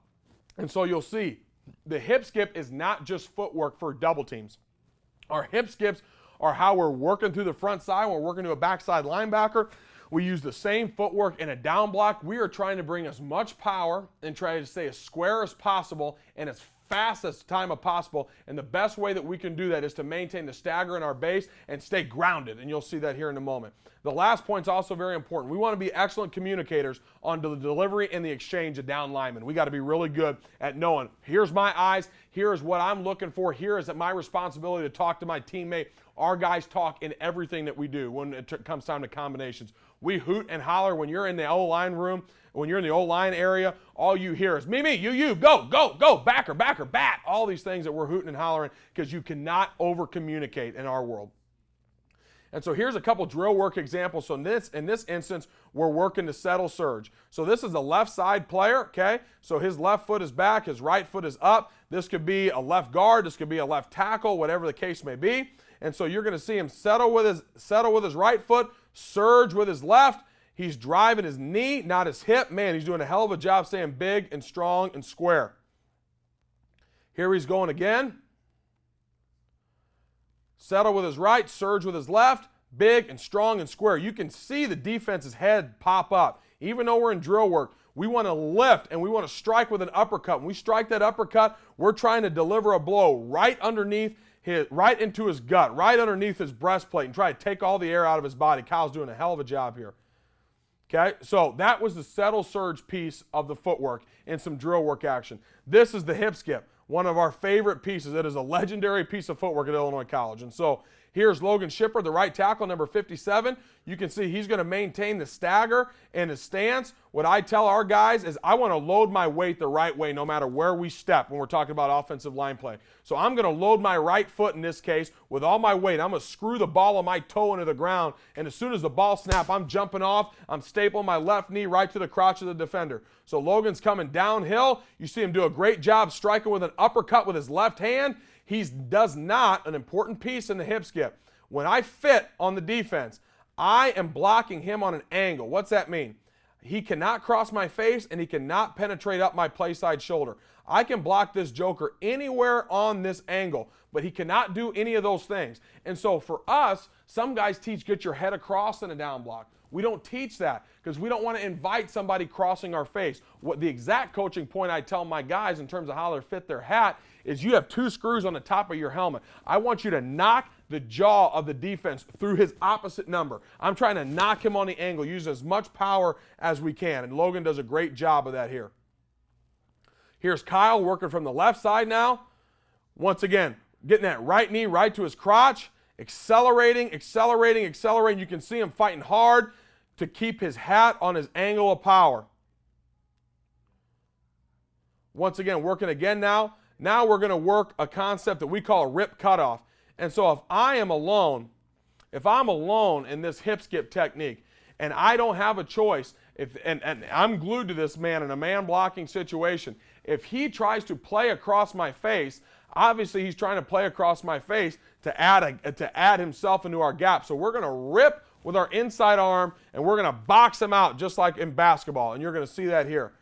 And so you'll see the hip skip is not just footwork for double teams. Our hip skips are how we're working through the front side. We're working to a backside linebacker. We use the same footwork in a down block. We are trying to bring as much power and try to stay as square as possible and as fast as time as possible, and the best way that we can do that is to maintain the stagger in our base and stay grounded, and you'll see that here in a moment. The last point is also very important. We want to be excellent communicators on the delivery and the exchange of down linemen. We got to be really good at knowing, here's my eyes, here's what I'm looking for, here is my responsibility to talk to my teammate. Our guys talk in everything that we do when it comes time to combinations. We hoot and holler when you're in the O-line room, when you're in the O-line area, all you hear is me, you, go, backer, bat. All these things that we're hooting and hollering because you cannot over-communicate in our world. And so here's a couple drill work examples. So in this instance, we're working to settle surge. So this is the left side player, okay? So his left foot is back, his right foot is up. This could be a left guard, this could be a left tackle, whatever the case may be. And so you're going to see him settle with his right foot, surge with his left. He's driving his knee, not his hip. Man, he's doing a hell of a job staying big and strong and square. Here he's going again. Settle with his right, surge with his left, big and strong and square. You can see the defense's head pop up. Even though we're in drill work, we want to lift and we want to strike with an uppercut. When we strike that uppercut, we're trying to deliver a blow right underneath right into his gut, right underneath his breastplate, and try to take all the air out of his body. Kyle's doing a hell of a job here. Okay, so that was the settle surge piece of the footwork and some drill work action. This is the hip skip, one of our favorite pieces. It is a legendary piece of footwork at Illinois College. And so here's Logan Shipper, the right tackle, number 57. You can see he's going to maintain the stagger and his stance. What I tell our guys is I want to load my weight the right way no matter where we step when we're talking about offensive line play. So I'm going to load my right foot in this case with all my weight. I'm going to screw the ball of my toe into the ground, and as soon as the ball snaps, I'm jumping off. I'm stapling my left knee right to the crotch of the defender. So Logan's coming downhill. You see him do a great job striking with an uppercut with his left hand. He does not, an important piece in the hip skip. When I fit on the defense, I am blocking him on an angle. What's that mean? He cannot cross my face and he cannot penetrate up my play side shoulder. I can block this joker anywhere on this angle, but he cannot do any of those things. And so for us, some guys teach get your head across in a down block. We don't teach that because we don't want to invite somebody crossing our face. What the exact coaching point I tell my guys in terms of how they fit their hat is you have 2 screws on the top of your helmet. I want you to knock the jaw of the defense through his opposite number. I'm trying to knock him on the angle, use as much power as we can, and Logan does a great job of that here. Here's Kyle working from the left side now. Once again, getting that right knee right to his crotch, accelerating, accelerating, accelerating. You can see him fighting hard to keep his hat on his angle of power. Once again, working again now. Now we're going to work a concept that we call a rip cutoff. And so if I'm alone in this hip skip technique and I don't have a choice, and I'm glued to this man in a man blocking situation, if he tries to play across my face, obviously he's trying to play across my face to add himself into our gap. So we're going to rip with our inside arm and we're going to box him out just like in basketball. And you're going to see that here.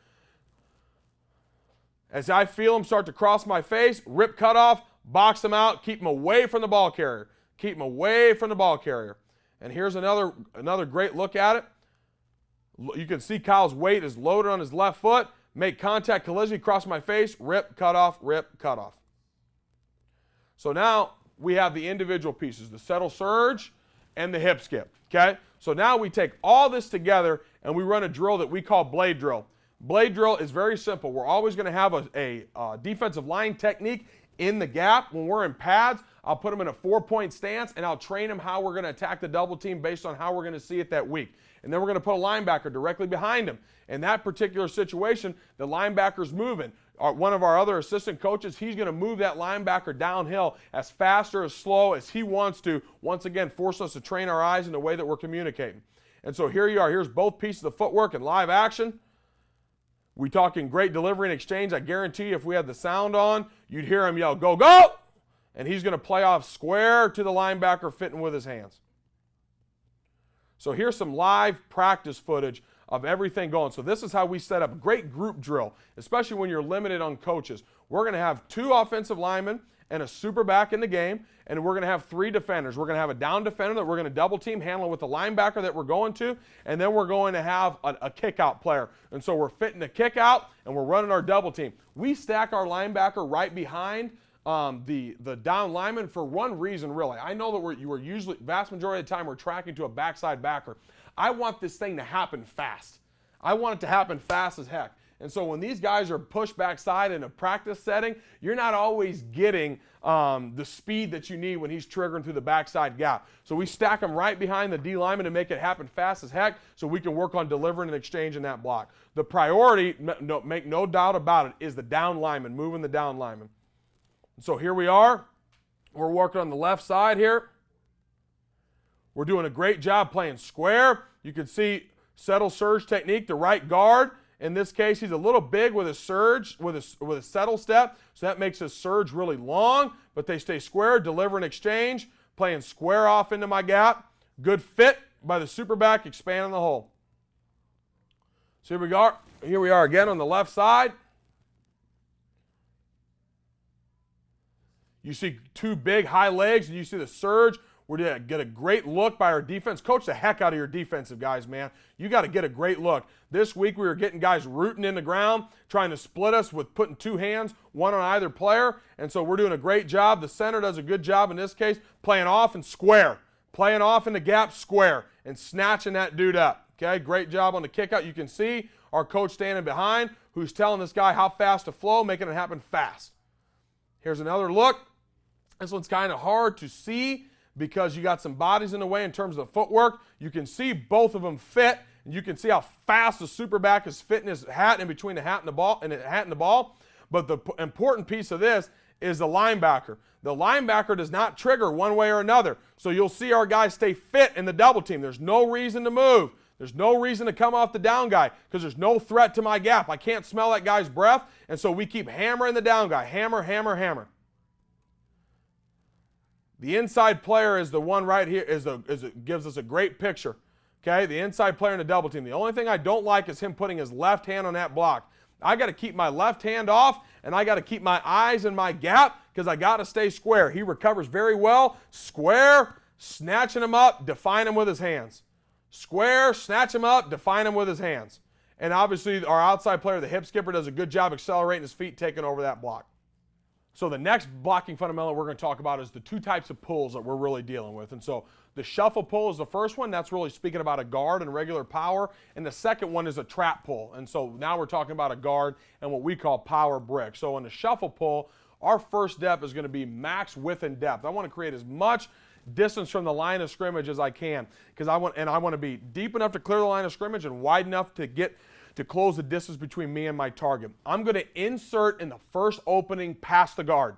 As I feel him start to cross my face, rip cutoff, box him out, keep him away from the ball carrier. Keep him away from the ball carrier. And here's another great look at it. You can see Kyle's weight is loaded on his left foot. Make contact, collision, cross my face, rip, cutoff, rip, cutoff. So now we have the individual pieces, the settle surge and the hip skip, okay? So now we take all this together and we run a drill that we call blade drill. Blade drill is very simple. We're always going to have a defensive line technique in the gap. When we're in pads, I'll put them in a 4-point stance and I'll train them how we're going to attack the double team based on how we're going to see it that week. And then we're going to put a linebacker directly behind him. In that particular situation, the linebacker's moving. One of our other assistant coaches, he's going to move that linebacker downhill as fast or as slow as he wants to, once again, force us to train our eyes in the way that we're communicating. And so here you are. Here's both pieces of footwork in live action. We talking great delivery and exchange. I guarantee you if we had the sound on, you'd hear him yell, go, go! And he's going to play off square to the linebacker fitting with his hands. So here's some live practice footage of everything going. So this is how we set up great group drill, especially when you're limited on coaches. We're going to have 2 offensive linemen and a super back in the game, and we're going to have 3 defenders. We're going to have a down defender that we're going to double team, handle with the linebacker that we're going to, and then we're going to have a kick out player. And so we're fitting the kick out, and we're running our double team. We stack our linebacker right behind the down lineman for one reason, really. I know that you are usually, vast majority of the time, we're tracking to a backside backer. I want this thing to happen fast. I want it to happen fast as heck. And so when these guys are pushed backside in a practice setting, you're not always getting the speed that you need when he's triggering through the backside gap. So we stack them right behind the D lineman to make it happen fast as heck so we can work on delivering and exchanging that block. The priority, make no doubt about it, is the down lineman, moving the down lineman. So here we are. We're working on the left side here. We're doing a great job playing square. You can see settle surge technique, the right guard. In this case, he's a little big with a surge, with a settle step, so that makes his surge really long, but they stay square, deliver and exchange, playing square off into my gap. Good fit by the super back, expanding the hole. So here we are again on the left side. You see two big high legs, and you see the surge. We're going to get a great look by our defense. Coach the heck out of your defensive guys, man. You got to get a great look. This week we were getting guys rooting in the ground, trying to split us with putting two hands, one on either player. And so we're doing a great job. The center does a good job in this case, playing off and square. Playing off in the gap, square, and snatching that dude up. Okay, great job on the kick out. You can see our coach standing behind who's telling this guy how fast to flow, making it happen fast. Here's another look. This one's kind of hard to see because you got some bodies in the way in terms of the footwork. You can see both of them fit, and you can see how fast the superback is fitting his hat in between the hat and the ball. But the important piece of this is the linebacker. The linebacker does not trigger one way or another. So you'll see our guys stay fit in the double team. There's no reason to move. There's no reason to come off the down guy because there's no threat to my gap. I can't smell that guy's breath, and so we keep hammering the down guy. Hammer, hammer, hammer. The inside player is the one right here, gives us a great picture. Okay, the inside player in the double team. The only thing I don't like is him putting his left hand on that block. I got to keep my left hand off, and I got to keep my eyes in my gap because I got to stay square. He recovers very well. Square, snatching him up, define him with his hands. Square, snatch him up, define him with his hands. And obviously our outside player, the hip skipper, does a good job accelerating his feet, taking over that block. So the next blocking fundamental we're going to talk about is the two types of pulls that we're really dealing with. And so the shuffle pull is the first one. That's really speaking about a guard and regular power. And the second one is a trap pull. And so now we're talking about a guard and what we call power brick. So in the shuffle pull, our first depth is going to be max width and depth. I want to create as much distance from the line of scrimmage as I can because I want to be deep enough to clear the line of scrimmage and wide enough to close the distance between me and my target. I'm going to insert in the first opening past the guard.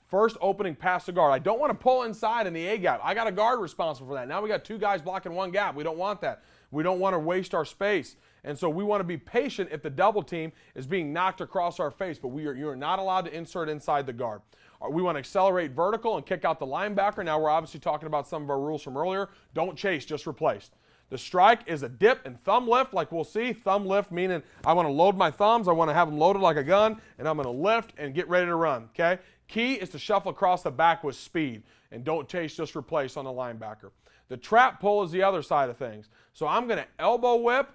First opening past the guard. I don't want to pull inside in the A gap. I got a guard responsible for that. Now we got two guys blocking one gap. We don't want that. We don't want to waste our space. And so we want to be patient if the double team is being knocked across our face, but you're not allowed to insert inside the guard. We want to accelerate vertical and kick out the linebacker. Now we're obviously talking about some of our rules from earlier. Don't chase, just replace. The strike is a dip and thumb lift, like we'll see. Thumb lift meaning I want to load my thumbs. I want to have them loaded like a gun, and I'm going to lift and get ready to run, okay? Key is to shuffle across the back with speed, and don't chase, just replace on the linebacker. The trap pull is the other side of things. So I'm going to elbow whip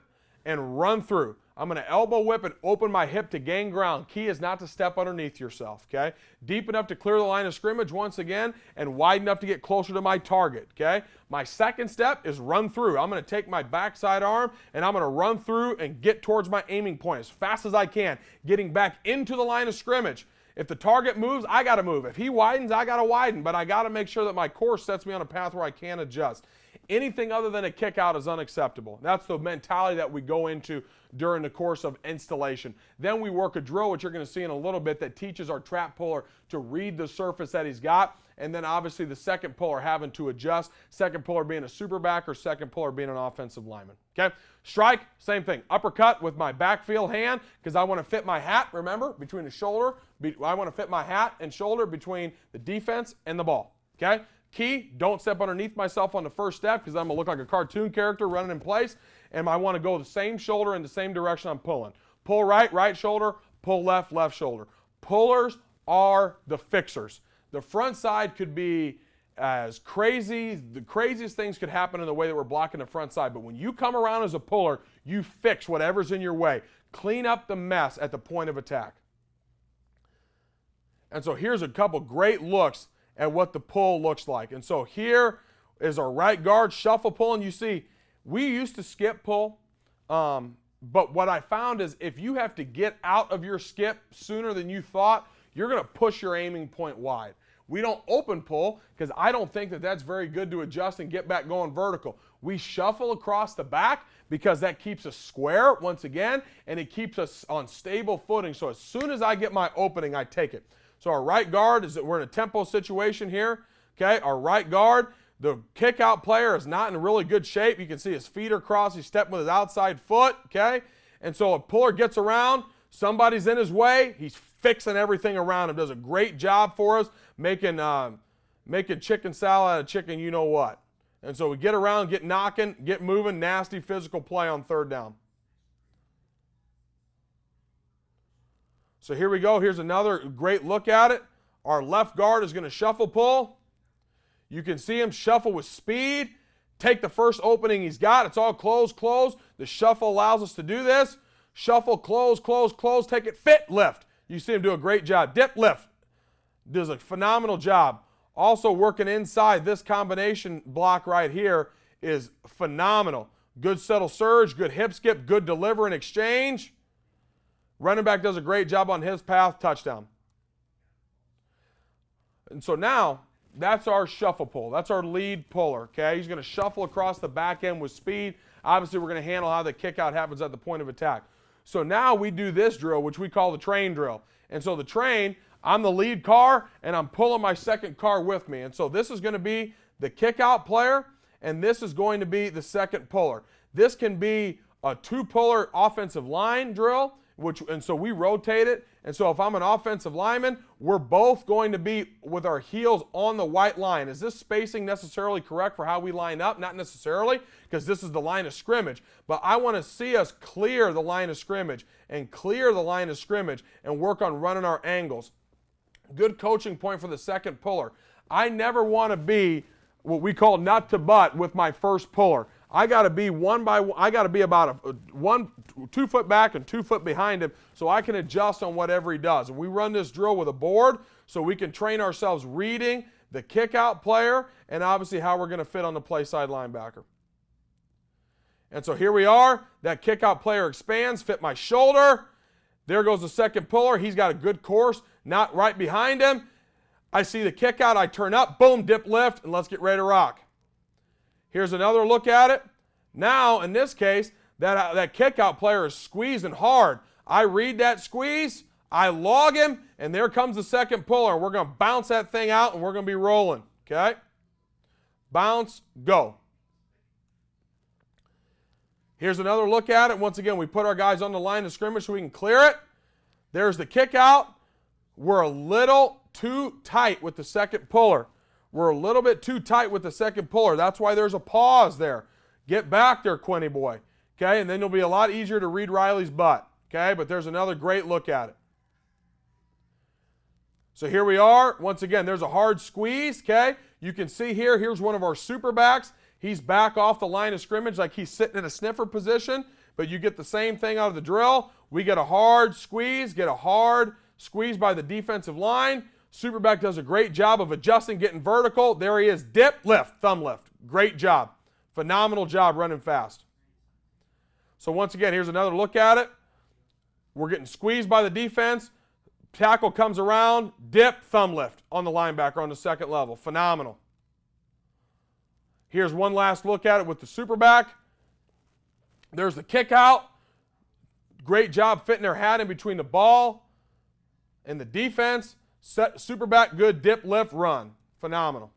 and run through. I'm going to elbow whip and open my hip to gain ground. Key is not to step underneath yourself, okay? Deep enough to clear the line of scrimmage once again and wide enough to get closer to my target, okay? My second step is run through. I'm going to take my backside arm and I'm going to run through and get towards my aiming point as fast as I can, getting back into the line of scrimmage. If the target moves, I got to move. If he widens, I got to widen, but I got to make sure that my course sets me on a path where I can adjust. Anything other than a kick out is unacceptable. That's the mentality that we go into during the course of installation. Then we work a drill, which you're going to see in a little bit, that teaches our trap puller to read the surface that he's got. And then obviously the second puller having to adjust. Second puller being a superback or second puller being an offensive lineman. Okay? Strike, same thing. Uppercut with my backfield hand because I want to fit my hat, remember, between the shoulder. I want to fit my hat and shoulder between the defense and the ball. Okay? Key, don't step underneath myself on the first step because I'm going to look like a cartoon character running in place. And I want to go the same shoulder in the same direction I'm pulling. Pull right, right shoulder. Pull left, left shoulder. Pullers are the fixers. The front side could be as crazy. The craziest things could happen in the way that we're blocking the front side. But when you come around as a puller, you fix whatever's in your way. Clean up the mess at the point of attack. And so here's a couple great looks at what the pull looks like. And so here is our right guard shuffle pull. And you see, we used to skip pull. But what I found is if you have to get out of your skip sooner than you thought, you're going to push your aiming point wide. We don't open pull because I don't think that that's very good to adjust and get back going vertical. We shuffle across the back because that keeps us square once again, and it keeps us on stable footing. So as soon as I get my opening, I take it. So our right guard is that we're in a tempo situation here. Okay, our right guard, the kick out player is not in really good shape. You can see his feet are crossed. He's stepping with his outside foot. Okay, and so a puller gets around. Somebody's in his way. He's fixing everything around him. Does a great job for us, making chicken salad out of chicken, you know what. And so we get around, get knocking, get moving, nasty physical play on third down. So here we go. Here's another great look at it. Our left guard is going to shuffle pull. You can see him shuffle with speed. Take the first opening he's got. It's all close, close. The shuffle allows us to do this. Shuffle, close, close, close. Take it, fit, lift. You see him do a great job. Dip, lift. Does a phenomenal job. Also working inside this combination block right here is phenomenal. Good settle surge, good hip skip, good deliver and exchange. Running back does a great job on his path, touchdown. And so now, that's our shuffle pull. That's our lead puller, okay? He's going to shuffle across the back end with speed. Obviously, we're going to handle how the kick out happens at the point of attack. So now we do this drill, which we call the train drill. And so the train, I'm the lead car, and I'm pulling my second car with me. And so this is going to be the kick out player, and this is going to be the second puller. This can be a two-puller offensive line drill, and so we rotate it. And so if I'm an offensive lineman, we're both going to be with our heels on the white line. Is this spacing necessarily correct for how we line up? Not necessarily, because this is the line of scrimmage. But I want to see us clear the line of scrimmage and clear the line of scrimmage and work on running our angles. Good coaching point for the second puller. I never want to be what we call nut to butt with my first puller. I got to be one by one. I got to be about 2 foot back and 2 foot behind him so I can adjust on whatever he does. And we run this drill with a board so we can train ourselves reading the kick out player and obviously how we're going to fit on the play side linebacker. And so here we are. That kick out player expands, fit my shoulder. There goes the second puller. He's got a good course, not right behind him. I see the kick out. I turn up, boom, dip, lift, and let's get ready to rock. Here's another look at it. Now, in this case, that kick out player is squeezing hard. I read that squeeze, I log him, and there comes the second puller. We're going to bounce that thing out, and we're going to be rolling, okay? Bounce, go. Here's another look at it. Once again, we put our guys on the line of scrimmage so we can clear it. There's the kick out. We're a little too tight with the second puller. We're a little bit too tight with the second puller. That's why there's a pause there. Get back there, Quinny boy. Okay, and then it'll be a lot easier to read Riley's butt. Okay, but there's another great look at it. So here we are. Once again, there's a hard squeeze. Okay, you can see here, here's one of our super backs. He's back off the line of scrimmage like he's sitting in a sniffer position, but you get the same thing out of the drill. We get a hard squeeze, get a hard squeeze by the defensive line. Superback does a great job of adjusting, getting vertical. There he is. Dip, lift, thumb lift. Great job. Phenomenal job running fast. So once again, here's another look at it. We're getting squeezed by the defense. Tackle comes around. Dip, thumb lift on the linebacker on the second level. Phenomenal. Here's one last look at it with the superback. There's the kick out. Great job fitting their hat in between the ball and the defense. Superback, good dip, lift, run. Phenomenal.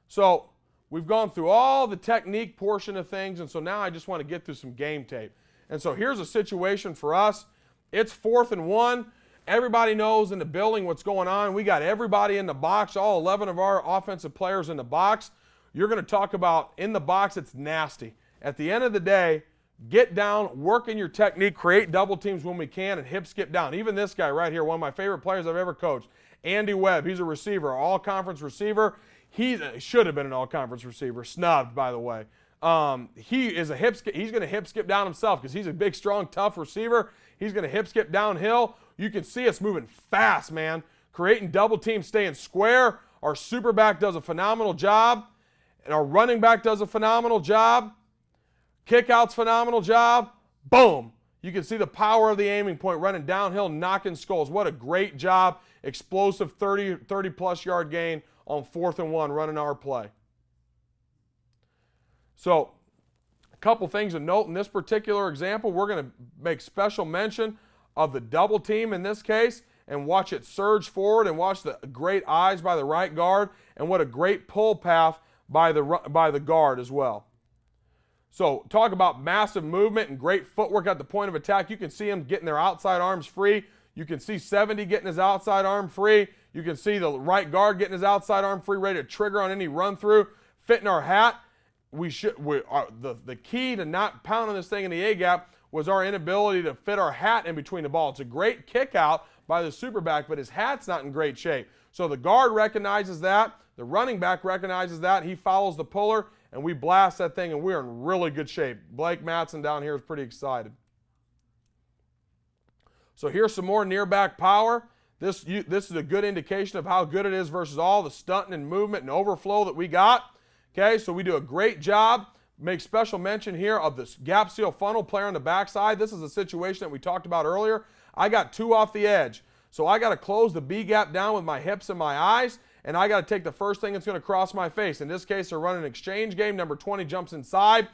So we've gone through all the technique portion of things, and so now I just want to get through some game tape. And so here's a situation for us. It's 4th and 1. Everybody knows in the building what's going on. We got everybody in the box, all 11 of our offensive players in the box. You're going to talk about in the box, it's nasty. At the end of the day, get down, work in your technique, create double teams when we can, and hip skip down. Even this guy right here, one of my favorite players I've ever coached, Andy Webb. He's a receiver, all-conference receiver. He should have been an all-conference receiver, snubbed, by the way. He is a hip skip. He's going to hip skip down himself because he's a big, strong, tough receiver. He's going to hip skip downhill. You can see us moving fast, man. Creating double teams, staying square. Our superback does a phenomenal job. And our running back does a phenomenal job. Kickout's phenomenal job. Boom. You can see the power of the aiming point running downhill, knocking skulls. What a great job. Explosive 30-plus yard gain on 4th and 1 running our play. So a couple things to note in this particular example. We're going to make special mention of the double team in this case and watch it surge forward and watch the great eyes by the right guard and what a great pull path by the guard as well. So talk about massive movement and great footwork at the point of attack. You can see him getting their outside arms free. You can see 70 getting his outside arm free. You can see the right guard getting his outside arm free, ready to trigger on any run through. Fitting our hat. The key to not pounding this thing in the A-gap, was our inability to fit our hat in between the ball. It's a great kick out by the superback, but his hat's not in great shape. So the guard recognizes that, the running back recognizes that, he follows the puller, and we blast that thing, and we're in really good shape. Blake Matson down here is pretty excited. So here's some more near back power. This is a good indication of how good it is versus all the stunting and movement and overflow that we got. Okay, so we do a great job. Make special mention here of this gap seal funnel player on the backside. This is a situation that we talked about earlier. I got 2 off the edge. So I got to close the B gap down with my hips and my eyes, and I got to take the first thing that's going to cross my face. In this case, they're running an exchange game. Number 20 jumps inside.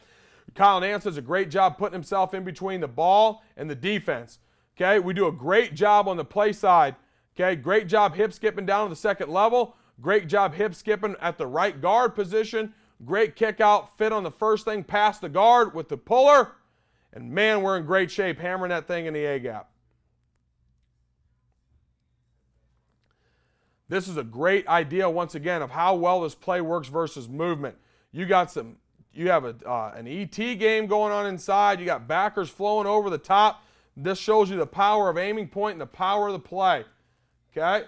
Kyle Nance does a great job putting himself in between the ball and the defense. Okay, we do a great job on the play side. Okay, great job hip skipping down to the second level. Great job hip skipping at the right guard position. Great kick out, fit on the first thing past the guard with the puller. And man, we're in great shape hammering that thing in the A gap. This is a great idea, once again, of how well this play works versus movement. You have an ET game going on inside. You got backers flowing over the top. This shows you the power of aiming point and the power of the play. Okay?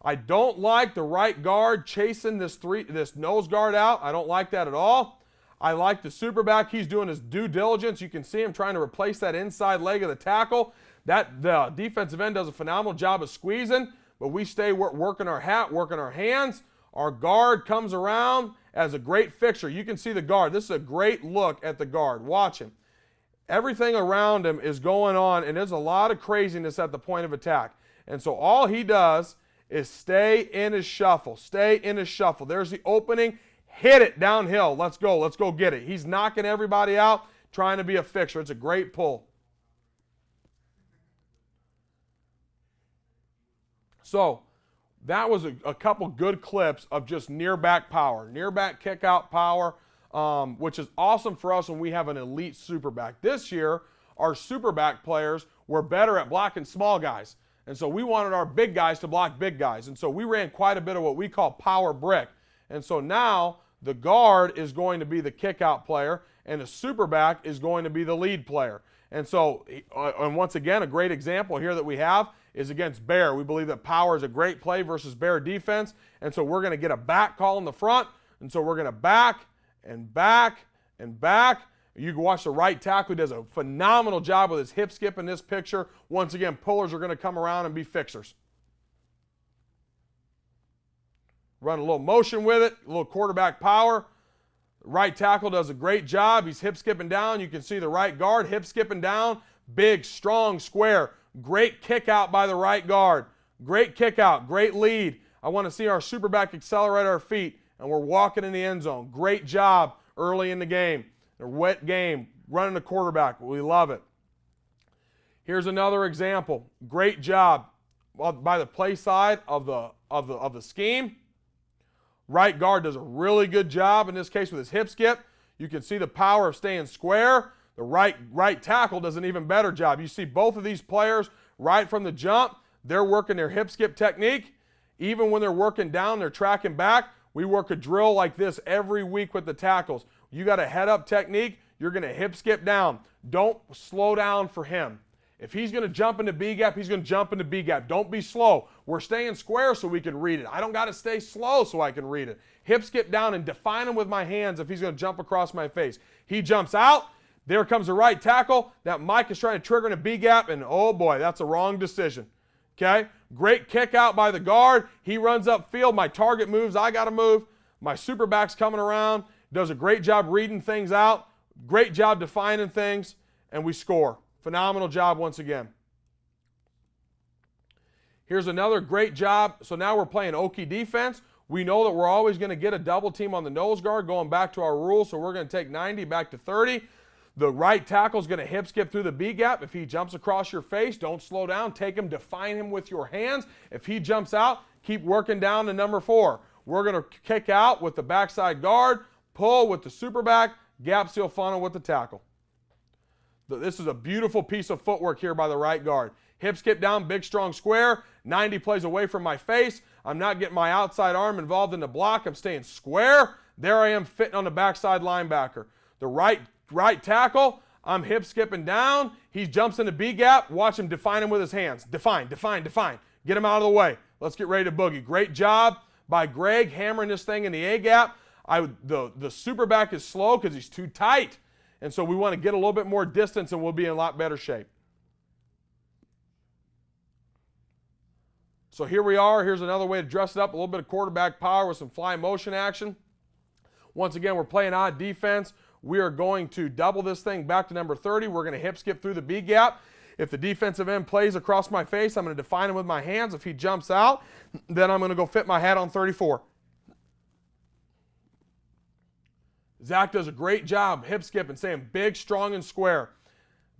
I don't like the right guard chasing this nose guard out. I don't like that at all. I like the superback. He's doing his due diligence. You can see him trying to replace that inside leg of the tackle. The defensive end does a phenomenal job of squeezing, but we stay working our hat, working our hands. Our guard comes around as a great fixture. You can see the guard. This is a great look at the guard. Watch him. Everything around him is going on, and there's a lot of craziness at the point of attack. And so all he does is stay in his shuffle. Stay in his shuffle. There's the opening. Hit it downhill. Let's go. Let's go get it. He's knocking everybody out, trying to be a fixture. It's a great pull. So that was a couple good clips of just near back power, near back kick out power, which is awesome for us when we have an elite superback. This year, our superback players were better at blocking small guys. And so we wanted our big guys to block big guys. And so we ran quite a bit of what we call power brick. And so now the guard is going to be the kick out player, and the superback is going to be the lead player. And so, and once again, a great example here that we have is against Bear. We believe that power is a great play versus Bear defense. And so we're going to get a back call in the front. And so we're going to back and back and back. You can watch the right tackle. He does a phenomenal job with his hip skip in this picture. Once again, pullers are going to come around and be fixers. Run a little motion with it, a little quarterback power. Right tackle does a great job. He's hip skipping down. You can see the right guard hip skipping down. Big, strong, square. Great kick out by the right guard. Great kick out, great lead. I want to see our superback accelerate our feet, and we're walking in the end zone. Great job early in the game. A wet game, running the quarterback. We love it. Here's another example. Great job by the play side of the scheme. Right guard does a really good job, in this case with his hip skip. You can see the power of staying square. The right tackle does an even better job. You see both of these players right from the jump. They're working their hip skip technique. Even when they're working down, they're tracking back. We work a drill like this every week with the tackles. You got a head-up technique. You're going to hip skip down. Don't slow down for him. If he's going to jump into B gap, he's going to jump into B gap. Don't be slow. We're staying square so we can read it. I don't got to stay slow so I can read it. Hip skip down and define him with my hands if he's going to jump across my face. He jumps out. There comes the right tackle. That Mike is trying to trigger in a B gap, and oh boy, that's a wrong decision. Okay? Great kick out by the guard. He runs upfield. My target moves. I got to move. My superback's coming around. Does a great job reading things out. Great job defining things. And we score. Phenomenal job once again. Here's another great job. So now we're playing Okie defense. We know that we're always going to get a double team on the nose guard going back to our rules. So we're going to take 90 back to 30. The right tackle is going to hip skip through the B gap. If he jumps across your face, don't slow down. Take him, define him with your hands. If he jumps out, keep working down to number 4. We're going to kick out with the backside guard, pull with the superback, gap seal funnel with the tackle. This is a beautiful piece of footwork here by the right guard. Hip skip down, big strong square, 90 plays away from my face. I'm not getting my outside arm involved in the block. I'm staying square. There I am fitting on the backside linebacker. The right tackle, I'm hip skipping down. He jumps into B gap. Watch him define him with his hands. Define, define, define. Get him out of the way. Let's get ready to boogie. Great job by Greg hammering this thing in the A gap. The super back is slow because he's too tight. And so we want to get a little bit more distance and we'll be in a lot better shape. So here we are. Here's another way to dress it up. A little bit of quarterback power with some fly motion action. Once again, we're playing odd defense. We are going to double this thing back to number 30. We're going to hip skip through the B gap. If the defensive end plays across my face, I'm going to define him with my hands. If he jumps out, then I'm going to go fit my hat on 34. Zach does a great job hip skipping, saying big, strong, and square.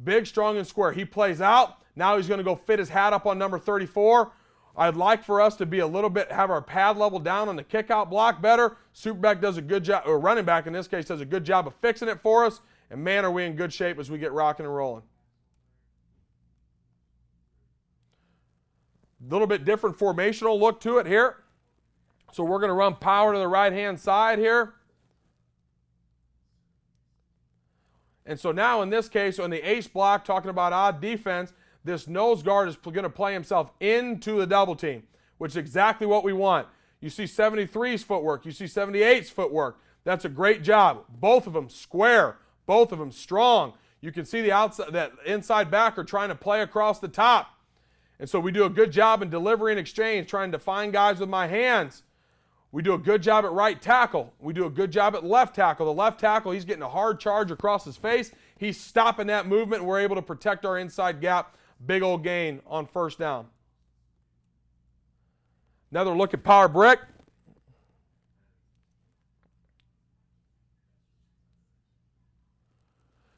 Big, strong, and square. He plays out. Now he's going to go fit his hat up on number 34. I'd like for us to be a little bit, have our pad level down on the kickout block better. Superback does a good job, or running back in this case does a good job of fixing it for us. And man, are we in good shape as we get rocking and rolling. A little bit different formational look to it here. So we're going to run power to the right-hand side here. And so now in this case, on the ace block, talking about odd defense, this nose guard is going to play himself into the double team, which is exactly what we want. You see 73's footwork. You see 78's footwork. That's a great job. Both of them square. Both of them strong. You can see the outside, that inside backer trying to play across the top. And so we do a good job in delivery and exchange, trying to find guys with my hands. We do a good job at right tackle. We do a good job at left tackle. The left tackle, he's getting a hard charge across his face. He's stopping that movement, and we're able to protect our inside gap. Big old gain on first down. Another look at power brick.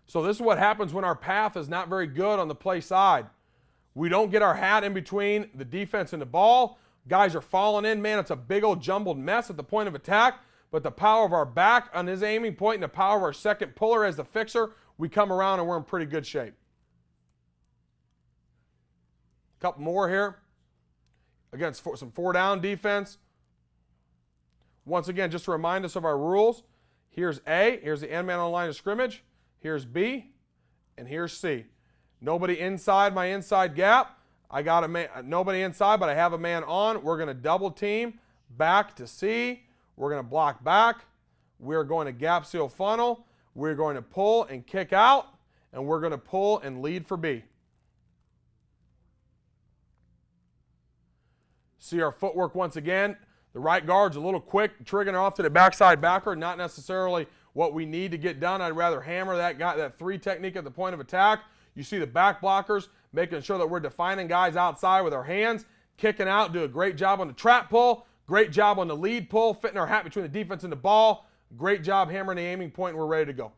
So this is what happens when our path is not very good on the play side. We don't get our hat in between the defense and the ball. Guys are falling in. Man, it's a big old jumbled mess at the point of attack. But the power of our back on his aiming point and the power of our second puller as the fixer, we come around and we're in pretty good shape. A couple more here. Against some four-down defense. Once again, just to remind us of our rules. Here's A. Here's the end man on the line of scrimmage. Here's B. And here's C. Nobody inside my inside gap. I got a man, nobody inside, but I have a man on. We're going to double team back to C. We're going to block back. We're going to gap seal funnel. We're going to pull and kick out. And we're going to pull and lead for B. See our footwork once again. The right guard's a little quick, triggering off to the backside backer. Not necessarily what we need to get done. I'd rather hammer that guy, that three technique at the point of attack. You see the back blockers making sure that we're defining guys outside with our hands, kicking out, do a great job on the trap pull, great job on the lead pull, fitting our hat between the defense and the ball, great job hammering the aiming point, and we're ready to go.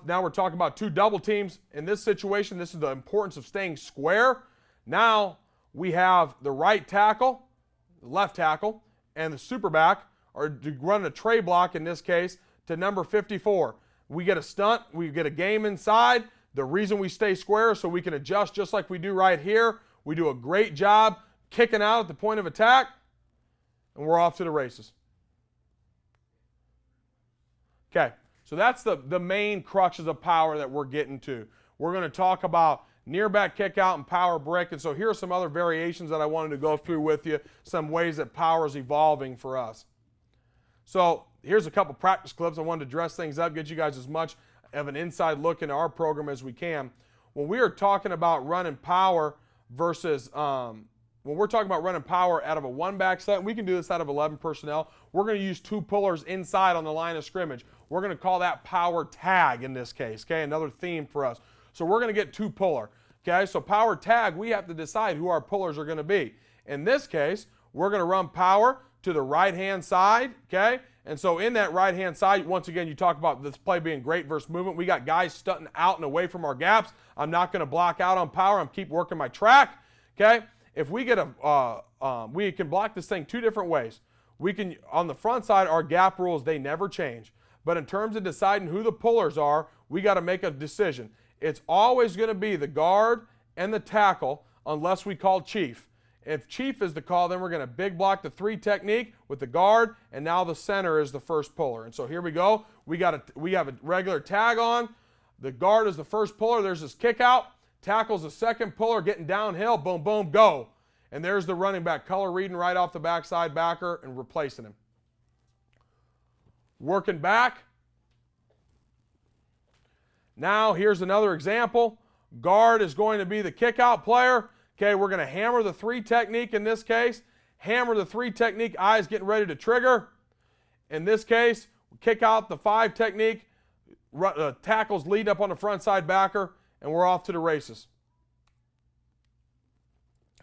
Now we're talking about two double teams. In this situation, this is the importance of staying square. Now we have the right tackle, the left tackle, and the super back are running a tray block in this case to number 54. We get a stunt, we get a game inside. The reason we stay square is so we can adjust just like we do right here. We do a great job kicking out at the point of attack, and we're off to the races. Okay, so that's the main cruxes of power that we're getting to. We're going to talk about near back kick out and power brick, and so here are some other variations that I wanted to go through with you, some ways that power is evolving for us. So here's a couple practice clips. I wanted to dress things up, get you guys as much of an inside look into our program as we can. When we are talking about running power versus, when we're talking about running power out of a one-back set, we can do this out of 11 personnel. We're going to use two pullers inside on the line of scrimmage. We're going to call that power tag in this case, okay? Another theme for us. So we're going to get two puller, okay? So power tag, we have to decide who our pullers are going to be. In this case, we're going to run power to the right-hand side, okay? And so in that right-hand side, once again, you talk about this play being great versus movement. We got guys stunting out and away from our gaps. I'm not going to block out on power. I'm keep working my track, okay? If we get we can block this thing two different ways. We can, on the front side, our gap rules, they never change. But in terms of deciding who the pullers are, we got to make a decision. It's always going to be the guard and the tackle unless we call chief. If chief is the call, then we're going to big block the 3 technique with the guard, and now the center is the first puller. And so here we go. We have a regular tag on. The guard is the first puller. There's this kick out. Tackle's the second puller, getting downhill. Boom, boom, go. And there's the running back, color reading right off the backside backer and replacing him. Working back. Now here's another example. Guard is going to be the kick out player. Okay, we're going to hammer the 3 technique in this case. Hammer the 3 technique, eyes getting ready to trigger. In this case, kick out the 5 technique, tackles lead up on the front side backer, and we're off to the races.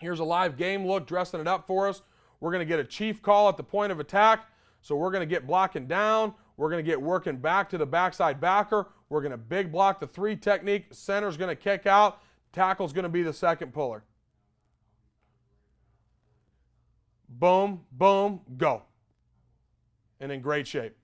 Here's a live game look, dressing it up for us. We're going to get a chief call at the point of attack. So we're going to get blocking down. We're going to get working back to the backside backer. We're going to big block the 3 technique. Center's going to kick out. Tackle's going to be the second puller. Boom, boom, go. And in great shape.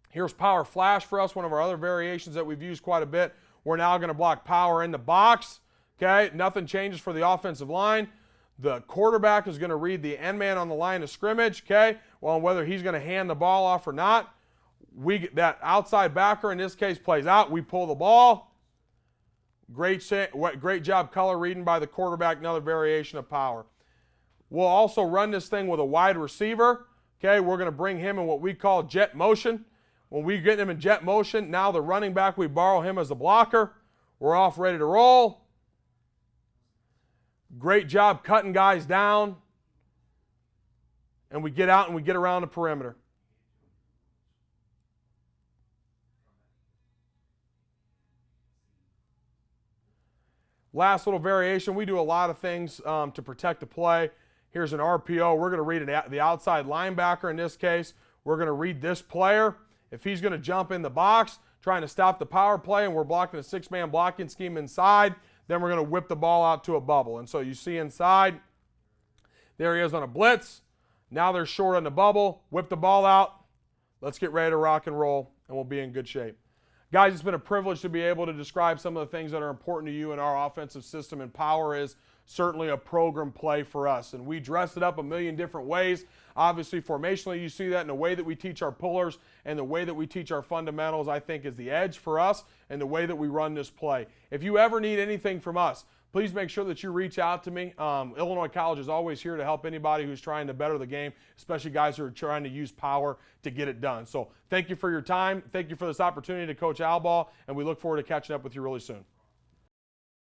Here's power flash for us, one of our other variations that we've used quite a bit. We're now going to block power in the box. Okay, nothing changes for the offensive line. The quarterback is going to read the end man on the line of scrimmage. Okay, well, whether he's going to hand the ball off or not. That outside backer in this case plays out. We pull the ball. Great job color reading by the quarterback, another variation of power. We'll also run this thing with a wide receiver. Okay, we're going to bring him in what we call jet motion. When we get him in jet motion, now the running back, we borrow him as a blocker. We're off, ready to roll. Great job cutting guys down. And we get out and we get around the perimeter. Last little variation, we do a lot of things to protect the play. Here's an RPO. We're going to read the outside linebacker in this case. We're going to read this player. If he's going to jump in the box, trying to stop the power play, and we're blocking a 6-man blocking scheme inside, then we're going to whip the ball out to a bubble. And so you see inside, there he is on a blitz. Now they're short on the bubble. Whip the ball out. Let's get ready to rock and roll, and we'll be in good shape. Guys, it's been a privilege to be able to describe some of the things that are important to you in our offensive system, and power is certainly a program play for us. And we dress it up a million different ways. Obviously, formationally, you see that in the way that we teach our pullers and the way that we teach our fundamentals, I think, is the edge for us and the way that we run this play. If you ever need anything from us, please make sure that you reach out to me. Illinois College is always here to help anybody who's trying to better the game, especially guys who are trying to use power to get it done. So thank you for your time. Thank you for this opportunity to coach Al ball, and we look forward to catching up with you really soon.